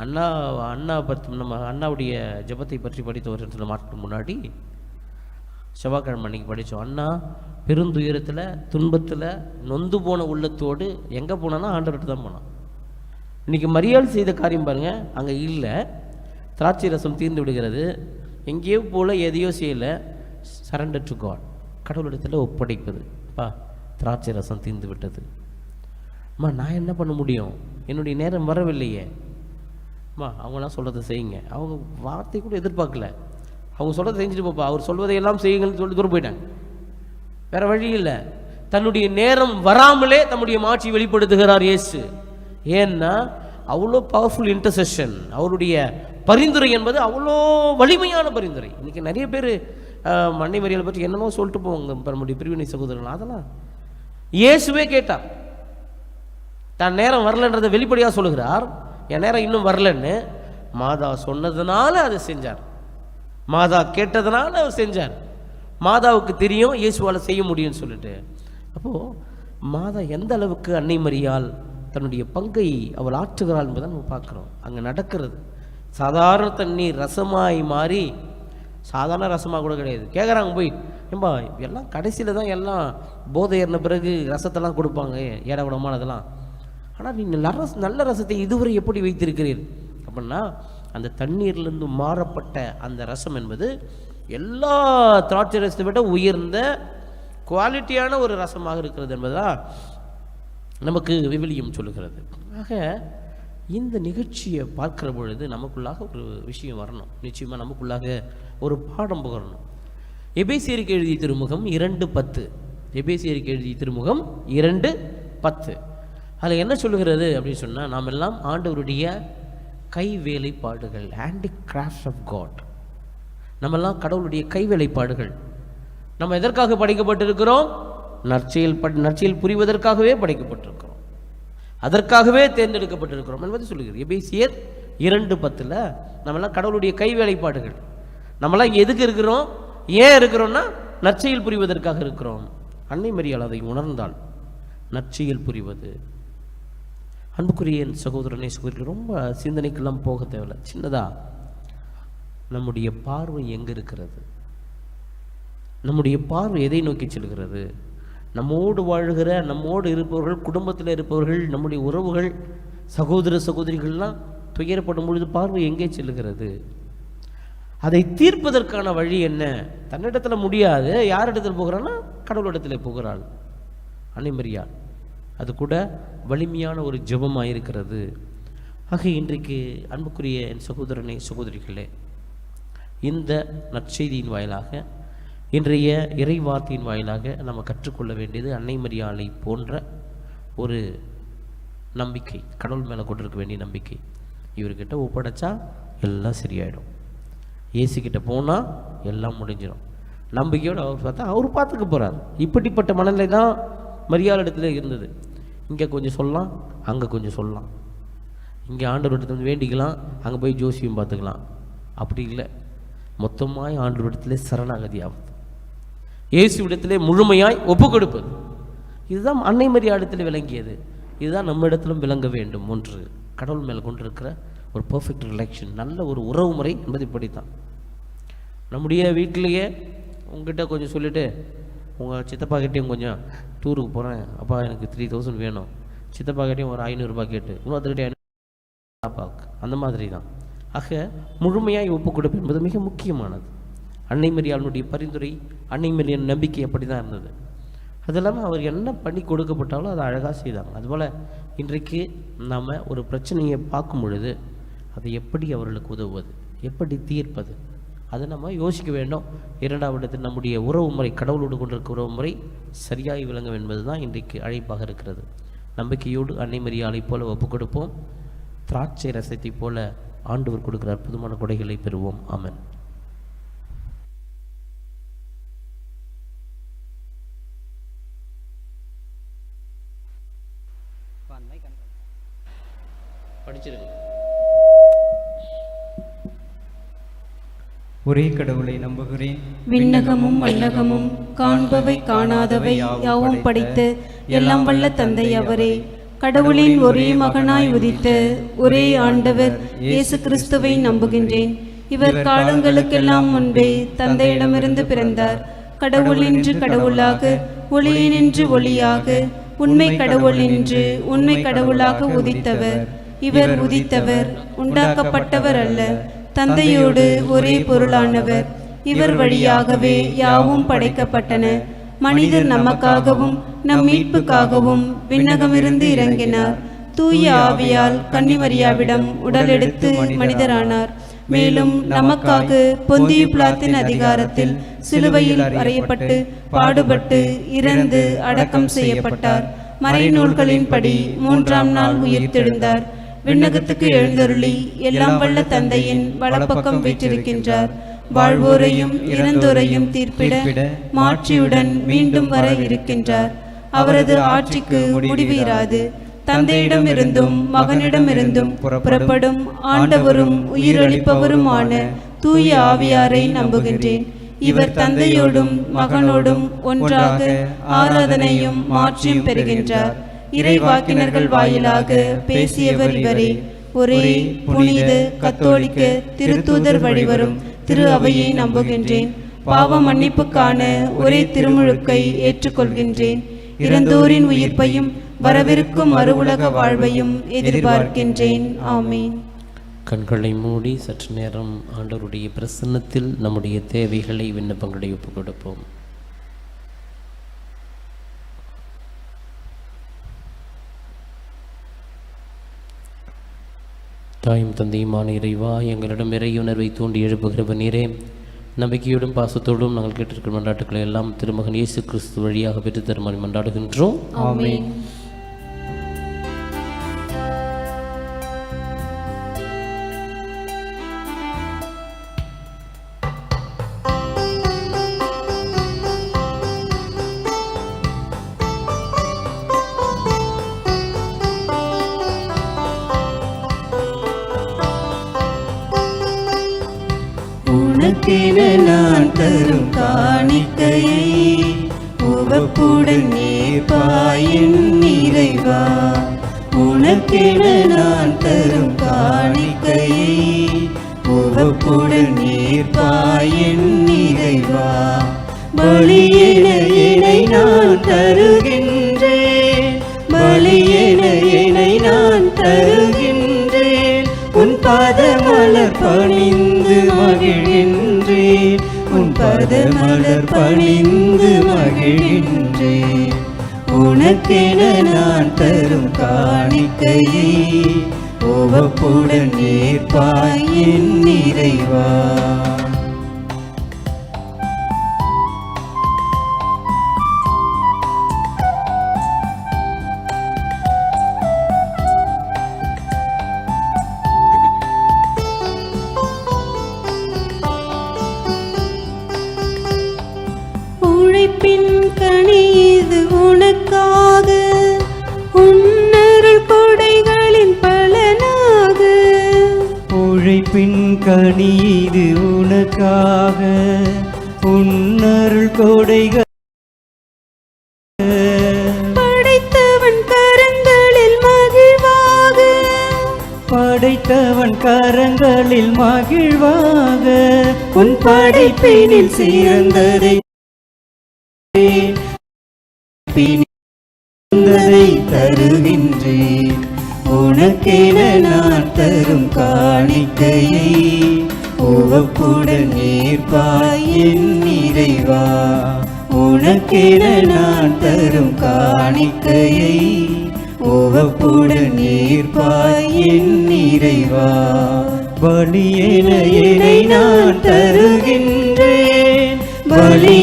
அண்ணா பற்றி நம்ம அண்ணாவுடைய ஜெபத்தை பற்றி படித்த ஒரு 2 நாட்களுக்கு முன்னாடி செவ்வாய்க்கிழமை அன்னைக்கு படித்தோம். அண்ணா பெருந்துயரத்தில், துன்பத்தில், நொந்து போன உள்ளத்தோடு எங்கே போனான்னா ஆண்டவர்கிட்ட தான் போனான். இன்றைக்கி மரியாள் செய்த காரியம் பாருங்கள், அங்கே இல்லை, திராட்சை ரசம் தீர்ந்து விடுகிறது, எங்கேயோ போல் எதையோ செய்யலை, சரண்டர் டு காட், கடவுளிடத்தில் ஒப்படைப்பது. திராட்சை ரசம் தீர்ந்து விட்டது, அம்மா நான் என்ன பண்ண முடியும், என்னுடைய நேரம் வரவில்லையே, அம்மா அவங்களாம் சொல்கிறத செய்யுங்க. அவங்க வார்த்தை கூட எதிர்பார்க்கல, அவங்க சொல்கிறத செஞ்சுட்டு போப்பா, அவர் சொல்வதையெல்லாம் செய்யுங்கன்னு சொல்லி தூரம் போயிட்டாங்க. வேறு வழி இல்லை. தன்னுடைய நேரம் வராமலே தன்னுடைய மாட்சியை வெளிப்படுத்துகிறார் இயேசு. ஏன்னா அவ்வளோ பவர்ஃபுல் இன்டர்செஷன். அவருடைய பரிந்துரை என்பது அவ்வளோ வலிமையான பரிந்துரை. இன்றைக்கி நிறைய பேர் அன்னை மரியாதை பற்றி என்னமோ சொல்லிட்டு போவாங்க நம்முடைய பிரிவினை சகோதரர்கள். அதெல்லாம் இயேசுவே கேட்டார். தான் நேரம் வரலன்றதை வெளிப்படையாக சொல்லுகிறார். என் நேரம் இன்னும் வரலன்னு மாதா சொன்னதுனால அதை செஞ்சார். மாதா கேட்டதுனால அவர் செஞ்சார். மாதாவுக்கு தெரியும் இயேசுவால் செய்ய முடியும்னு சொல்லிட்டு. அப்போது மாதா எந்த அளவுக்கு அன்னை மரியாள் தன்னுடைய பங்கை அவள் ஆற்றுகிறாள் என்பதை நம்ம பார்க்குறோம். அங்கே நடக்கிறது சாதாரண தண்ணீர் ரசமாய் மாறி, சாதாரண ரசமாக கூட கிடையாது. கேட்குறாங்க போய், ஏம்பா எல்லாம் கடைசியில் தான் எல்லாம் போதை ஏறின பிறகு ரசத்தெல்லாம் கொடுப்பாங்க, ஏடவிடமானதெல்லாம். ஆனால் நீ நல்ல ரசத்தை இதுவரை எப்படி வைத்திருக்கிறீர் அப்படின்னா, அந்த தண்ணீர்லேருந்து மாறப்பட்ட அந்த ரசம் என்பது எல்லா திராட்சை ரசத்தை விட உயர்ந்த குவாலிட்டியான ஒரு ரசமாக இருக்கிறது என்பதுதான் நமக்கு விவிலியம் சொல்லுகிறது. ஆக இந்த நிகழ்ச்சியை பார்க்குற பொழுது நமக்குள்ளாக ஒரு விஷயம் வரணும். நிச்சயமாக நமக்குள்ளாக ஒரு பாடம் புகரணும். எபேசியருக்கு எழுதிய திருமுகம் 2:10. எபேசியருக்கு எழுதிய திருமுகம் 2:10. அதில் என்ன சொல்லுகிறது அப்படின்னு சொன்னால், நாம் எல்லாம் ஆண்டவருடைய கைவேலைப்பாடுகள், ஹேண்டிகிராஃப்ட்ஸ் ஆஃப் காட். நம்மெல்லாம் கடவுளுடைய கைவேலைப்பாடுகள். நம்ம எதற்காக படைக்கப்பட்டிருக்கிறோம்? நற்செயல் புரிவதற்காகவே படைக்கப்பட்டிருக்கிறோம், அதற்காகவே தேர்ந்தெடுக்கப்பட்டிருக்கிறோம் என்பதை சொல்லுகிறது. எபேசியர் 2:10 நம்மெல்லாம் கடவுளுடைய கைவேலைப்பாடுகள். நம்மளாம் இங்கே எதுக்கு இருக்கிறோம்? ஏன் இருக்கிறோம்னா நற்செயல் புரிவதற்காக இருக்கிறோம். அன்னை மரியாள் அதை உணர்ந்தாள். நற்செயல் புரிவது. அன்புக்குரிய என் சகோதரனை சகோதரிகள், ரொம்ப சிந்தனைக்கெல்லாம் போக தேவையில்லை. சின்னதாக நம்முடைய பார்வை எங்கே இருக்கிறது? நம்முடைய பார்வை எதை நோக்கி செல்கிறது? நம்மோடு வாழ்கிற, நம்மோடு இருப்பவர்கள், குடும்பத்தில் இருப்பவர்கள், நம்முடைய உறவுகள், சகோதர சகோதரிகள்லாம் துயரப்படும் பொழுது பார்வை எங்கே செல்கிறது? அதை தீர்ப்பதற்கான வழி என்ன? தன்னிடத்தில் முடியாது, யார் இடத்துல போகிறான்னா கடவுளிடத்தில் போகிறாள் அன்னை மரியாள். அது கூட வலிமையான ஒரு ஜெபமாக இருக்கிறது. ஆக இன்றைக்கு அன்புக்குரிய என் சகோதரனை சகோதரிகளே, இந்த நற்செய்தியின் வாயிலாக, இன்றைய இறை வார்த்தையின் வாயிலாக நம்ம கற்றுக்கொள்ள வேண்டியது அன்னை மரியாளை போன்ற ஒரு நம்பிக்கை, கடவுள் மேலே கொண்டிருக்க வேண்டிய நம்பிக்கை. இவர்கிட்ட ஒப்படைச்சா எல்லாம் சரியாயிடும், இயேசுக்கிட்ட போனால் எல்லாம் முடிஞ்சிடும், நம்பிக்கையோடு அவர் பார்த்தா அவர் பார்த்துக்க போகிறார். இப்படிப்பட்ட மனநிலை தான் மரியாள் இடத்துல இருந்தது. இங்கே கொஞ்சம் சொல்லலாம், அங்கே கொஞ்சம் சொல்லலாம், இங்கே ஆண்டவரிடத்துல வந்து வேண்டிக்கலாம், அங்கே போய் ஜோசியம் பார்த்துக்கலாம். அப்படி இல்லை, மொத்தமாய் ஆண்டவரிடத்தில் சரணாகதி ஆகுது, இயேசுவிடத்திலே முழுமையாய் ஒப்பு கொடுப்பது. இதுதான் அன்னை மரியாளிடத்தில் விளங்கியது. இதுதான் நம்ம இடத்திலும் விளங்க வேண்டும். ஒன்று, கடவுள் மேலே கொண்டிருக்கிற ஒரு பர்ஃபெக்ட் ரிலேஷன், நல்ல ஒரு உறவு முறை என்பது இப்படித்தான். நம்முடைய வீட்டிலேயே உங்ககிட்ட கொஞ்சம் சொல்லிவிட்டு, உங்கள் சித்தப்பா கிட்டேயும் கொஞ்சம் டூருக்கு போகிறேன் அப்பா, எனக்கு 3000 வேணும், சித்தப்பா கிட்டேயும் ஒரு 500 ரூபாய் கேட்டு இன்னொருத்தர்கிட்ட 500 அப்பாவுக்கு, அந்த மாதிரி தான். ஆக முழுமையாய் ஒப்பு கொடுப்பு என்பது மிக முக்கியமானது. அன்னை மரியாளுடைய பரிந்துரை, அன்னை மரியாள் நம்பிக்கை அப்படி தான் இருந்தது. அது இல்லாமல் அவர் என்ன பண்ணி கொடுக்கப்பட்டாலும் அதை அழகாக செய்தாங்க. அதுபோல் இன்றைக்கு நாம் ஒரு பிரச்சனையை பார்க்கும் பொழுது அதை எப்படி அவர்களுக்கு உதவுவது, எப்படி தீர்ப்பது, அதை நம்ம யோசிக்க வேண்டும். இரண்டாவது, நம்முடைய உறவு முறை, கடவுளோடு கொண்டிருக்க உறவு முறை சரியாகி விளங்கும் என்பது தான் இன்றைக்கு அழைப்பாக இருக்கிறது. நம்பிக்கையோடு அன்னை மரியாளை போல ஒப்பு கொடுப்போம். திராட்சை ரசத்தை போல ஆண்டவர் கொடுக்கிற அற்புதமான கொடைகளை பெறுவோம். ஆமென். படிச்சிருங்க. ஒரே கடவுளை நம்புகிறேன், விண்ணகமும் மண்ணகமும் காண்பவை காணாதவை யாவும் படைத்து எல்லாம் வல்ல தந்தை அவரே. கடவுளின் ஒரே மகனாய் உதித்த ஒரே ஆண்டவர் இயேசு கிறிஸ்துவை நம்புகின்றேன். இவர் காலங்களுக்கெல்லாம் முன்பே தந்தையிடமிருந்து பிறந்தார். கடவுள் என்று கடவுளாக, ஒளியினின்று ஒளியாக, உண்மை கடவுள் என்று உண்மை கடவுளாக உதித்தவர். இவர் உதித்தவர், உண்டாக்கப்பட்டவர் அல்ல, தந்தையோடு ஒரே பொருளானவர். இவர் வழியாகவே யாவும் படைக்கப்பட்டன. மனிதர் நமக்காகவும் நம் மீட்புக்காகவும் விண்ணகமிருந்து இறங்கினார். தூய ஆவியால் கன்னிமரியாவிடம் உடலெடுத்து மனிதரானார். மேலும் நமக்காக பொந்தியு பிலாத்தின் அதிகாரத்தில் சிலுவையில் அறையப்பட்டு பாடுபட்டு இறந்து அடக்கம் செய்யப்பட்டார். மறைநூல்களின்படி 3ஆம் நாள் உயிர்த்தெழுந்தார். விண்ணகத்துக்கு எழுந்தருளி எல்லாம் வல்ல தந்தையின் வலப்பக்கம் வீற்றிருக்கின்றார். வாழ்வோரையும் இறந்தோரையும் தீர்ப்பிட மாட்சியுடன் மீண்டும் வர இருக்கின்றார். அவரது ஆட்சிக்கு முடிவு இராது. தந்தையிடமிருந்தும் மகனிடமிருந்தும் புறப்படும் ஆண்டவரும் உயிரளிப்பவருமான தூய ஆவியாரை நம்புகின்றேன். இவர் தந்தையோடும் மகனோடும் ஒன்றாக ஆராதனையும் மாட்சியும் பெறுகின்றார். இறைவாக்கினர்கள் வாயிலாக பேசியவர் இவரே. ஒரே புனித கத்தோலிக்க திருத்தூதர் வழிவரும் திரு அவையை நம்புகின்றேன். பாவ மன்னிப்புக்கான ஒரே திருமுழுக்கை ஏற்றுக்கொள்கின்றேன். இறந்தோரின் உயிர்ப்பையும் வரவிருக்கும் மறு உலக வாழ்வையும் எதிர்பார்க்கின்றேன். ஆமீன். கண்களை மூடி சற்று நேரம் ஆண்டவருடைய பிரசன்னத்தில் நம்முடைய தேவைகளை, விண்ணப்பங்களை ஒப்புக் கொடுப்போம். தாயும் தந்தையுமான இறைவா, எங்களிடம் இறையுணர்வை தூண்டி எழுப்புகிறவ நீரே, நம்பிக்கையோடும் பாசத்தோடும் நாங்கள் கேட்டிருக்கிற மன்றாட்டுக்களை எல்லாம் திருமகன் இயேசு கிறிஸ்து வழியாக பெற்று தருமாறி மன்றாடுகின்றோம். ஆமென். உனக்கென நான் தரும் காணிக்கையை உவப்புடன் ஏற்பாயின் இறைவா, உனக்கென நான் தரும் காணிக்கையை உவப்புடன் ஏற்பாயின் இறைவா, பலியென என்னை நான் தருகின்றேன், பலியென என்னை நான் தருகின்றேன், உன் பாதமலர் பணிந்து மகிழ்கின்றேன், உன் பாதமலர் பணிந்து மகிழ்கின்றேன், உனக்கென நான் தரும் காணிக்கையை உவப்புடன் ஏற்பாய் என் இறைவா. உழைப்பின் கனி இது உனக்காக, உன்னருள் கொடைகளின் பலனாக. உழைப்பின் கனி இது உனக்காக, உன்னருள் கொடைகள் படைத்தவன் கரங்களில் மகிழ்வாக, படைத்தவன் கரங்களில் மகிழ்வாக, உன் படைப்பினில் சிறந்ததை தருகின்றேன், உனக்கென நான் தரும் காணிக்கையை உவப்புடன் ஏற்பாய் என் இறைவா, உனக்கென நான் தரும் காணிக்கையை உவப்புடன் ஏற்பாய் என் இறைவா, பலியென என்னை நான் தருகின்றேன், பலி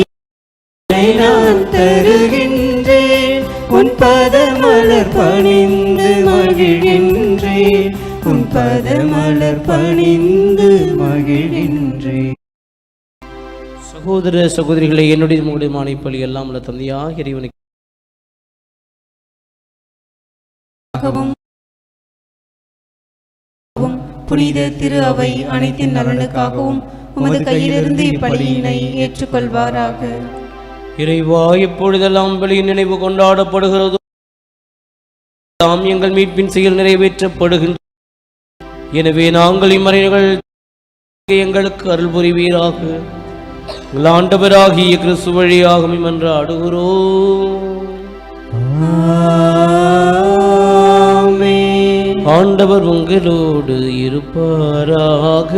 நான் தருகின்றேன், உன் பதமலர் பணிந்து மகிழ்கின்றேன், உன் பதமலர் பணிந்து மகிழ்கின்றேன். சகோதர சகோதரிகளை, என்னுடைய உங்களுடைய மானிப்பலி எல்லாம் உள்ள தந்தையாக இறைவனுக்கு புனித திரு அவை அனைத்தின் நலனுக்காகவும் உமது கையிலிருந்து இப்பலியினை ஏற்றுக்கொள்வாராக. இறைவா, இப்பொழுதெல்லாம் பலியின் நினைவு கொண்டாடப்படுகிறதோ நாம் எங்கள் மீட்பின் செயல் நிறைவேற்றப்படுகின்ற, எனவே நாங்கள் இம்மறைகள் எங்களுக்கு அருள் புரிவீராக. ஆண்டவராகிய கிறிஸ்து வழியாக மன்றாடுகிறோம். ஆண்டவர் உங்களோடு இருப்பாராக.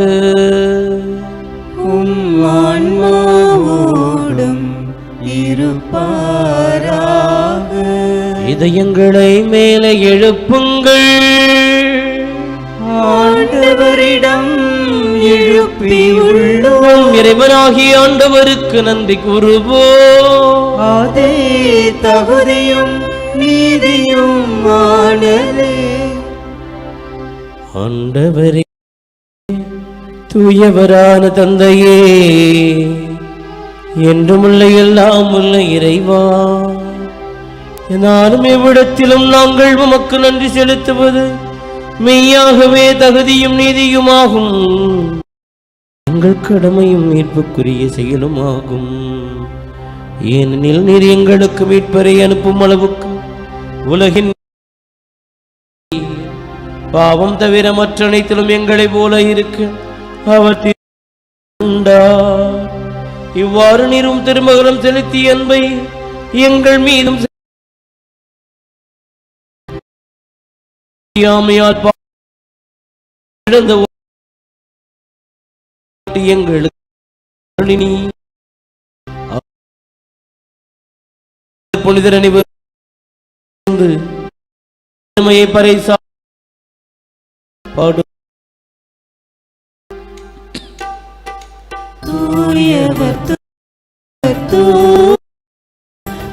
ஆன்மாவோடும் இருப்பாராக. இதயங்களை மேலே எழுப்புங்கள், ஆண்டவரிடம் எழுப்பியுள்ளோம். இறைவனாகிய ஆண்டவருக்கு நன்றி கூறுவோம். அதே தகுதியும் நீதியும் ஆனதே. ஆண்டவரே, தூயவரான தந்தையே, என்றுமுள்ள எல்லாம் உள்ள இறைவா, நானும் எவ்விடத்திலும் நாங்கள் உமக்கு நன்றி செலுத்துவது மெய்யாகவே தகுதியும் நீதியுமாகும், எங்கள் கடமையும் மீட்புக்குரிய செயலுமாகும். ஏனெனில் நீர் எங்களுக்கு மீட்பரை அனுப்பும் அளவுக்கு உலகின் பாவம் தவிர மற்ற அனைத்திலும் எங்களை போல இருக்க அவர் இவ்வாறு நீரும் திருமகனும் செலுத்திய அன்பை எங்கள் மீதும் எங்களுக்கு புனிதர் அணிவு பறைசா பாடு.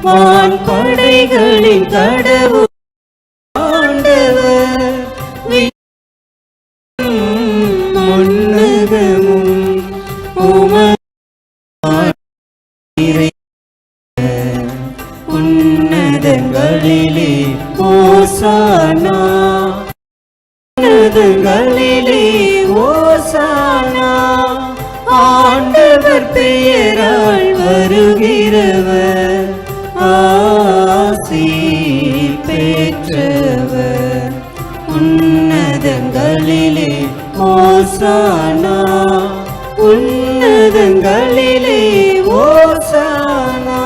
வான்படைகளின் கடவுள் ஆண்டவர், முன்னகமும் உன்னதங்களிலே ஓசானா, உன்னதங்களிலே ஓசானா, ஆண்டவர் பெயரால் வருகிறவர் உன்னதங்களிலே ஓசானா, உன்னதங்களிலே ஓசானா.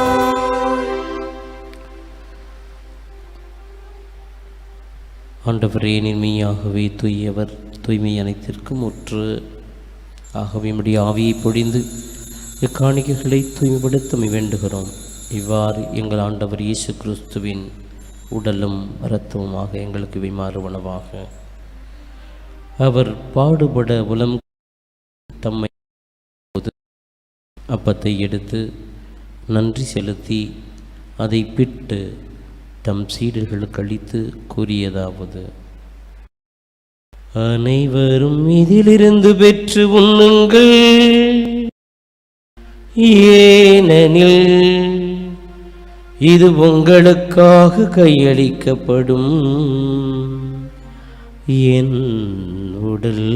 ஆண்டவரே, நீர் மெய்யாகவே தூயவர், தூய்மை அனைத்திற்கும் ஒற்று. ஆகவே நம்முடைய ஆவியை பொழிந்து இக்காணிக்கைகளை தூய்மைப்படுத்த வேண்டுகிறோம். இவ்வாறு எங்கள் ஆண்டவர் இயேசு கிறிஸ்துவின் உடலும் இரத்தமுமாக எங்களுக்கு இவை மாறுவனவாக. அவர் பாடுபட உலம் தம்மை அப்பத்தை எடுத்து நன்றி செலுத்தி அதை பிட்டு தம் சீடர்களுக்கு அளித்து கூறியதாவது: அனைவரும் இதிலிருந்து பெற்று உண்ணுங்கள், ஏனெனில் இது உங்களுக்காக கையளிக்கப்படும் என் உடல்.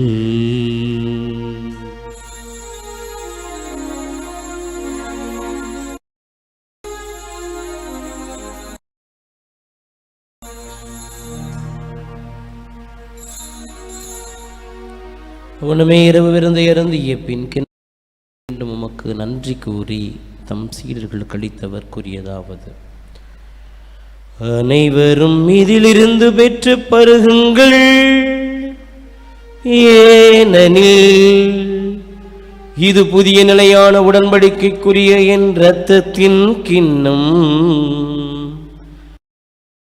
அவனுமே இரவு விருந்து இறந்திய பின் மீண்டும் உமக்கு நன்றி கூறி தம் சீடர்கள் கழித்தவர் கூறியதாவது: அனைவரும் இதிலிருந்து பெற்று பருகுங்கள், ஏனெனில் இது புதிய நிலையான உடன்படிக்கைக்குரிய என் இரத்தத்தின் கிண்ணம்.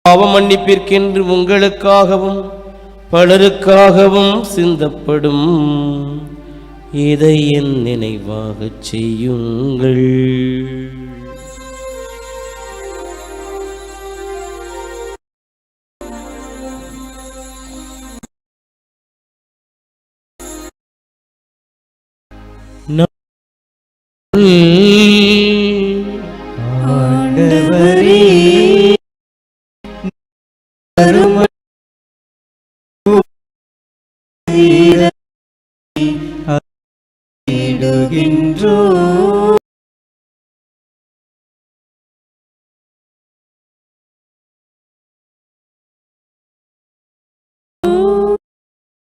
பாவ மன்னிப்பிற்கென்று உங்களுக்காகவும் பலருக்காகவும் சிந்தப்படும். இதை என் நினைவாகச் செய்யுங்கள்.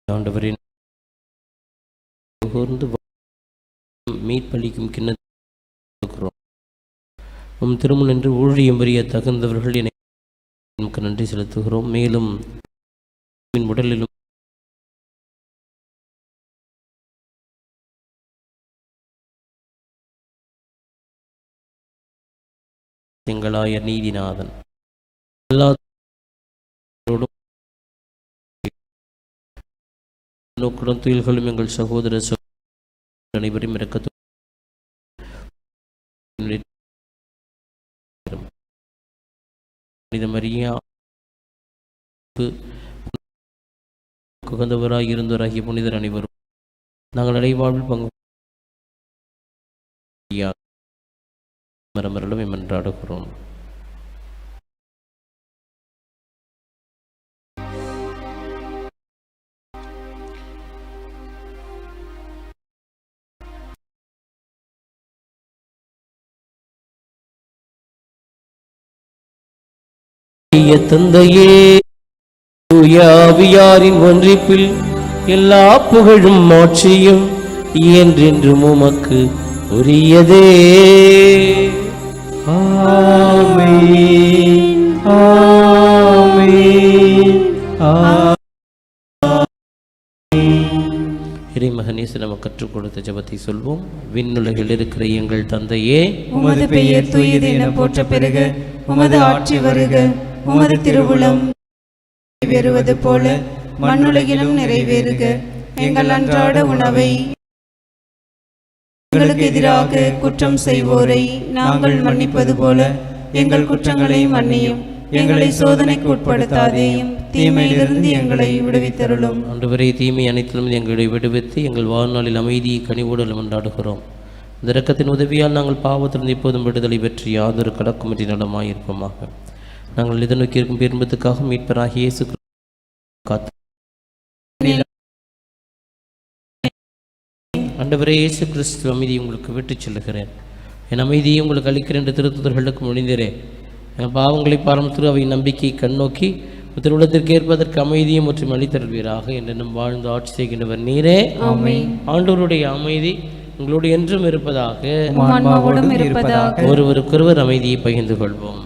ஆண்டவரே, ஆண்டவரின் மீட்பளிக்கும் கிண்ணம் உம் திருமணம் என்று ஊழியம் புரிய தகுந்தவர்கள் என நமக்கு நன்றி செலுத்துகிறோம். மேலும் உடலிலும் எங்களாய நீதிநாதன் எல்லாரோடும் நோக்குடன் துயில்களும் எங்கள் சகோதர அனைவரும் இரக்கத்தோடு மரியா உகந்தவராய் இருந்தவராகிய புனிதர் அனைவரும் நாங்கள் நடைவாழ்வில் பங்கு மரமரலும் என்றாடுகிறோம். தந்தையே, தூய ஆவியாரின் ஒன்றிப்பில் எல்லா புகழும் மாட்சியும் என்றென்றும் உமக்கு உரியதே. ஆமென், ஆமென், இறைமகனேசு நமக்கு கற்றுக் கொடுத்த ஜெபத்தை சொல்வோம். விண்ணுலகில் இருக்கிற எங்கள் தந்தையே, உமது பெயர் தூயது என போற்ற பெருக, உமது ஆட்சி வருக, உமது திருவுளம் நிறைவேறுவது போல மண்ணுலகிலும் நிறைவேறுக. எங்கள் அன்றாட உணவை எங்களுக்கு எதிராக குற்றம் செய்வோரை நாங்கள் மன்னிப்பது போல எங்கள் குற்றங்களை மன்னியும். எங்களை சோதனைக்கு உட்படுத்தாதேயும், தீமையிலிருந்து எங்களை விடுவித்தருளும். ஆண்டவரே, தீமை அனைத்திலும் எங்களை விடுவித்து எங்கள் வாழ்நாளில் அமைதியை கனிவோடு கொண்டாடுகிறோம். இந்த இரக்கத்தின் உதவியால் நாங்கள் பாவத்திலிருந்து எப்போதும் விடுதலை பெற்று யாதொரு கடக்குமற்றி நலமாயிருப்போமாக. நாங்கள் இதை நோக்கி இருக்கும் பெரும்பத்துக்காக மீட்பராகிய இயேசு காத்து ஆண்டவரே இயேசு கிறிஸ்து அமைதியை உங்களுக்கு விட்டுச் செல்லுகிறேன், என் அமைதியை உங்களுக்கு அளிக்கிறேன் என்று திருத்துதர்களுக்கு முடிந்தேரே. எங்கள் பாவங்களை பாரம் திரு அவை நம்பிக்கையை கண்ணோக்கி திருவுள்ளத்திற்கு ஏற்பதற்கு அமைதியை மற்றும் அளித்தருள்வீராக என்று நம் வாழ்ந்து ஆட்சி செய்கின்றவர் நீரே. ஆண்டவருடைய அமைதி உங்களோடு என்றும் இருப்பதாக. ஒருவருக்கொருவர் அமைதியை பகிர்ந்து கொள்வோம்.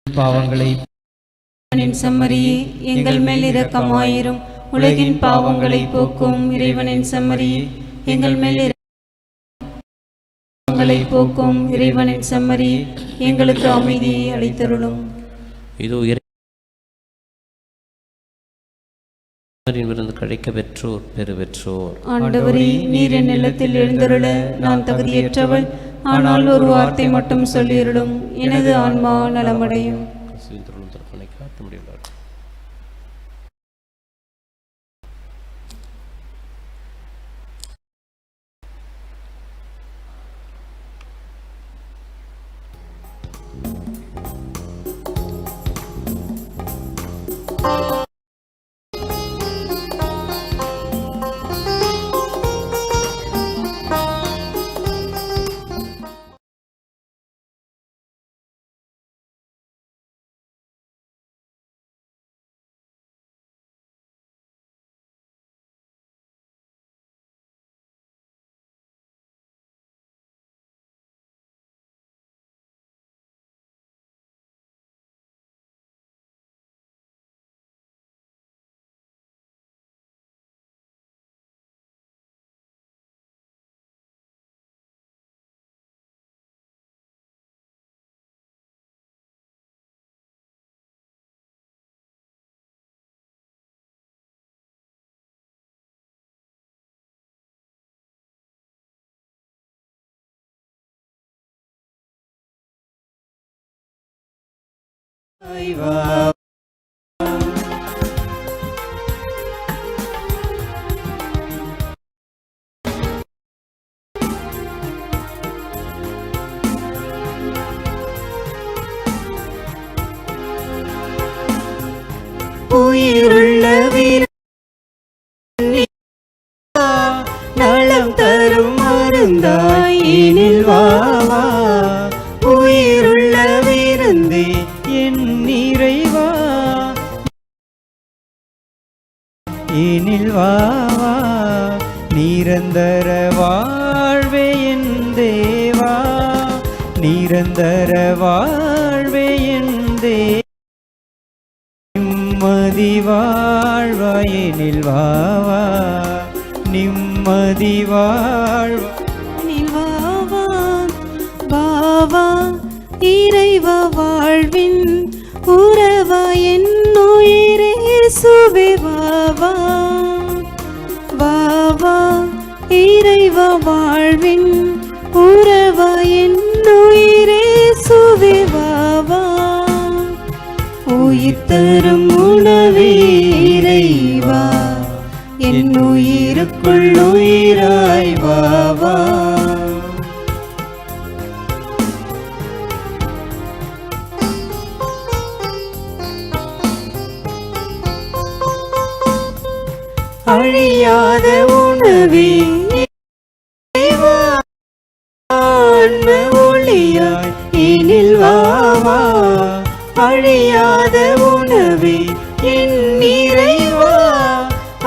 பாவங்களை செம்மறியே எங்கள் மேல் இரக்கமாயிரும். உலகின் பாவங்களை போக்கும் இறைவனின் செம்மறியே எங்கள் மேல் பாவங்களை போக்கும் இறைவனின் செம்மறியே எங்களுக்கு அமைதியை அளித்தருளும். இதோ விருந்து கிடைக்க பெற்றோர் பெரு பெற்றோர். ஆண்டவரே, நீர் என் நிலத்தில் எழுந்தருள நான் தகுதியற்றவள். ஆனால் ஒரு வார்த்தை மட்டும் சொல்லிருளும், எனது ஆன்மா நலமடையும். உயிருள்ள நலம் தரும் மருந்தாய் எனில் வாவா. உயிருள்ள விருந்தே என் நிறைவா எனில் வாவா. நிரந்தர வாழ்வே என் தேவா, நிரந்தர வாழ்வே என் தேவா. நிம்மதி வாழ்வாயெனில் வாவா, நிம்மதி வாழ்வாயெனில் வாவா. வாவா இறைவா வாழ்வின் உறவா என் உயிரே இயேசுவே வாவா. வாவா இறைவா வாழ்வின் உறவா என் உயிரே இயேசுவே வாவா. உயிர் தரும் உணவே இறைவா, என் உயிருக்குள் உயிராய் வாவா. அழியாத உணவே இறைவா, ஆன்ம ஒளியாய் எனில் வாவா. அழியாத உணவே என் நிறைவா,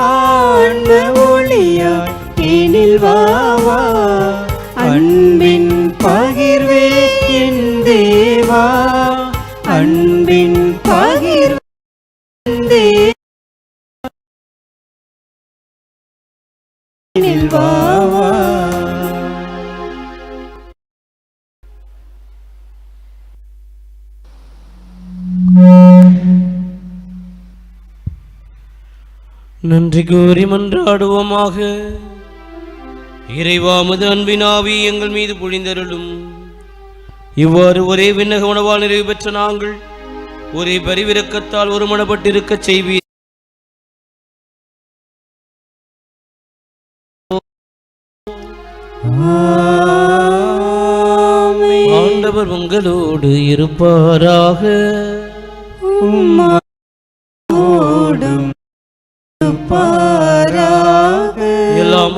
ஆன்ம ஒளியாய் எனில் வாவா. அன்பின் பகிர்வே என் தேவா, அன்பின் பகிர்வே என் தேவா எனில் வாவா. நன்றி கூறி மன்றாடுவோமாக. இறைவா, உமது அன்பின் ஆவி எங்கள் மீது பொழிந்தருளும். இவ்வாறு ஒரே விண்ணக உணவால் நிறைவு பெற்ற நாங்கள் ஒரே பரிவிரக்கத்தால் ஒருமனப்பட்டிருக்க செய்வீர். ஆண்டவர் உங்களோடு இருப்பாராக. எல்லாம்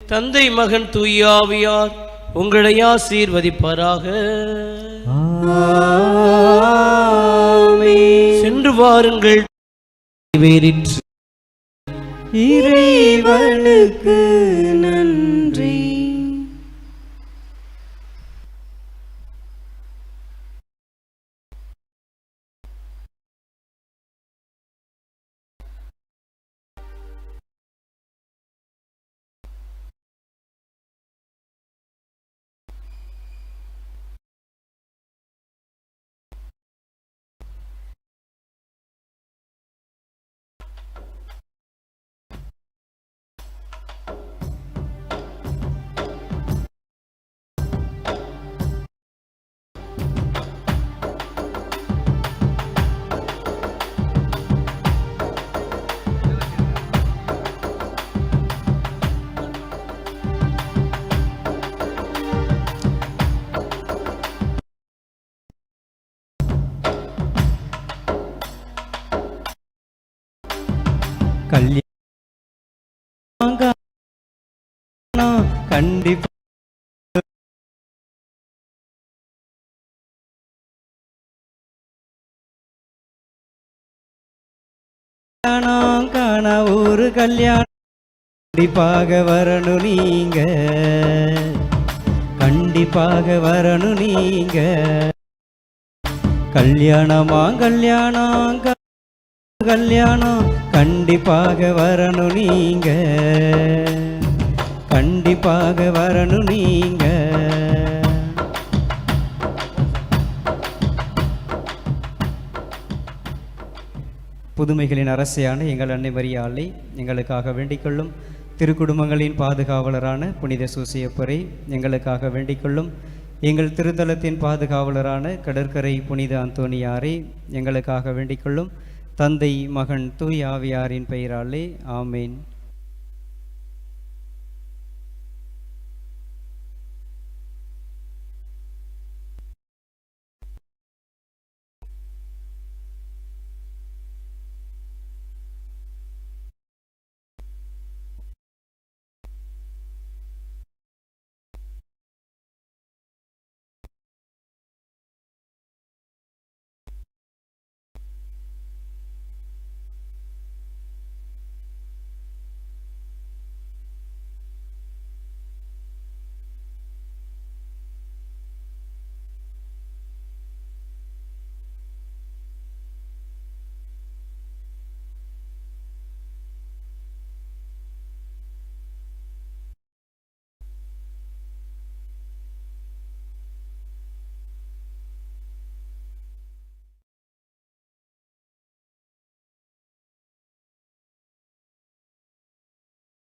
தந்தை மகன் தூய ஆவியார் உங்களை ஆசீர்வதிப்பாராக. ஆமென். சென்று வாருங்கள், நிறைவேறிற்று. இறைவனுக்கு நன்றி. கல்யாணம் கண்டிப்பா காண ஒரு கல்யாணம் கண்டிப்பாக வரணும் நீங்க, கண்டிப்பாக வரணும் நீங்க. கல்யாணமா கல்யாணம் கல்யாணம் கண்டிப்பாக வரணும் நீங்க, கண்டிப்பாக வரணும் நீங்க. புதுமைகளின் அரசியான எங்கள் அன்னை மரியாளை எங்களுக்காக வேண்டிக்கொள்ளும். திருக்குடும்பங்களின் பாதுகாவலரான புனித சூசியப்பரை எங்களுக்காக வேண்டிக்கொள்ளும். எங்கள் திருத்தலத்தின் பாதுகாவலரான கடற்கரை புனித அந்தோனியாரை எங்களுக்காக வேண்டிக்கொள்ளும். தந்தை மகன் தூய் ஆவியாரின் பெயராலே ஆமேன்.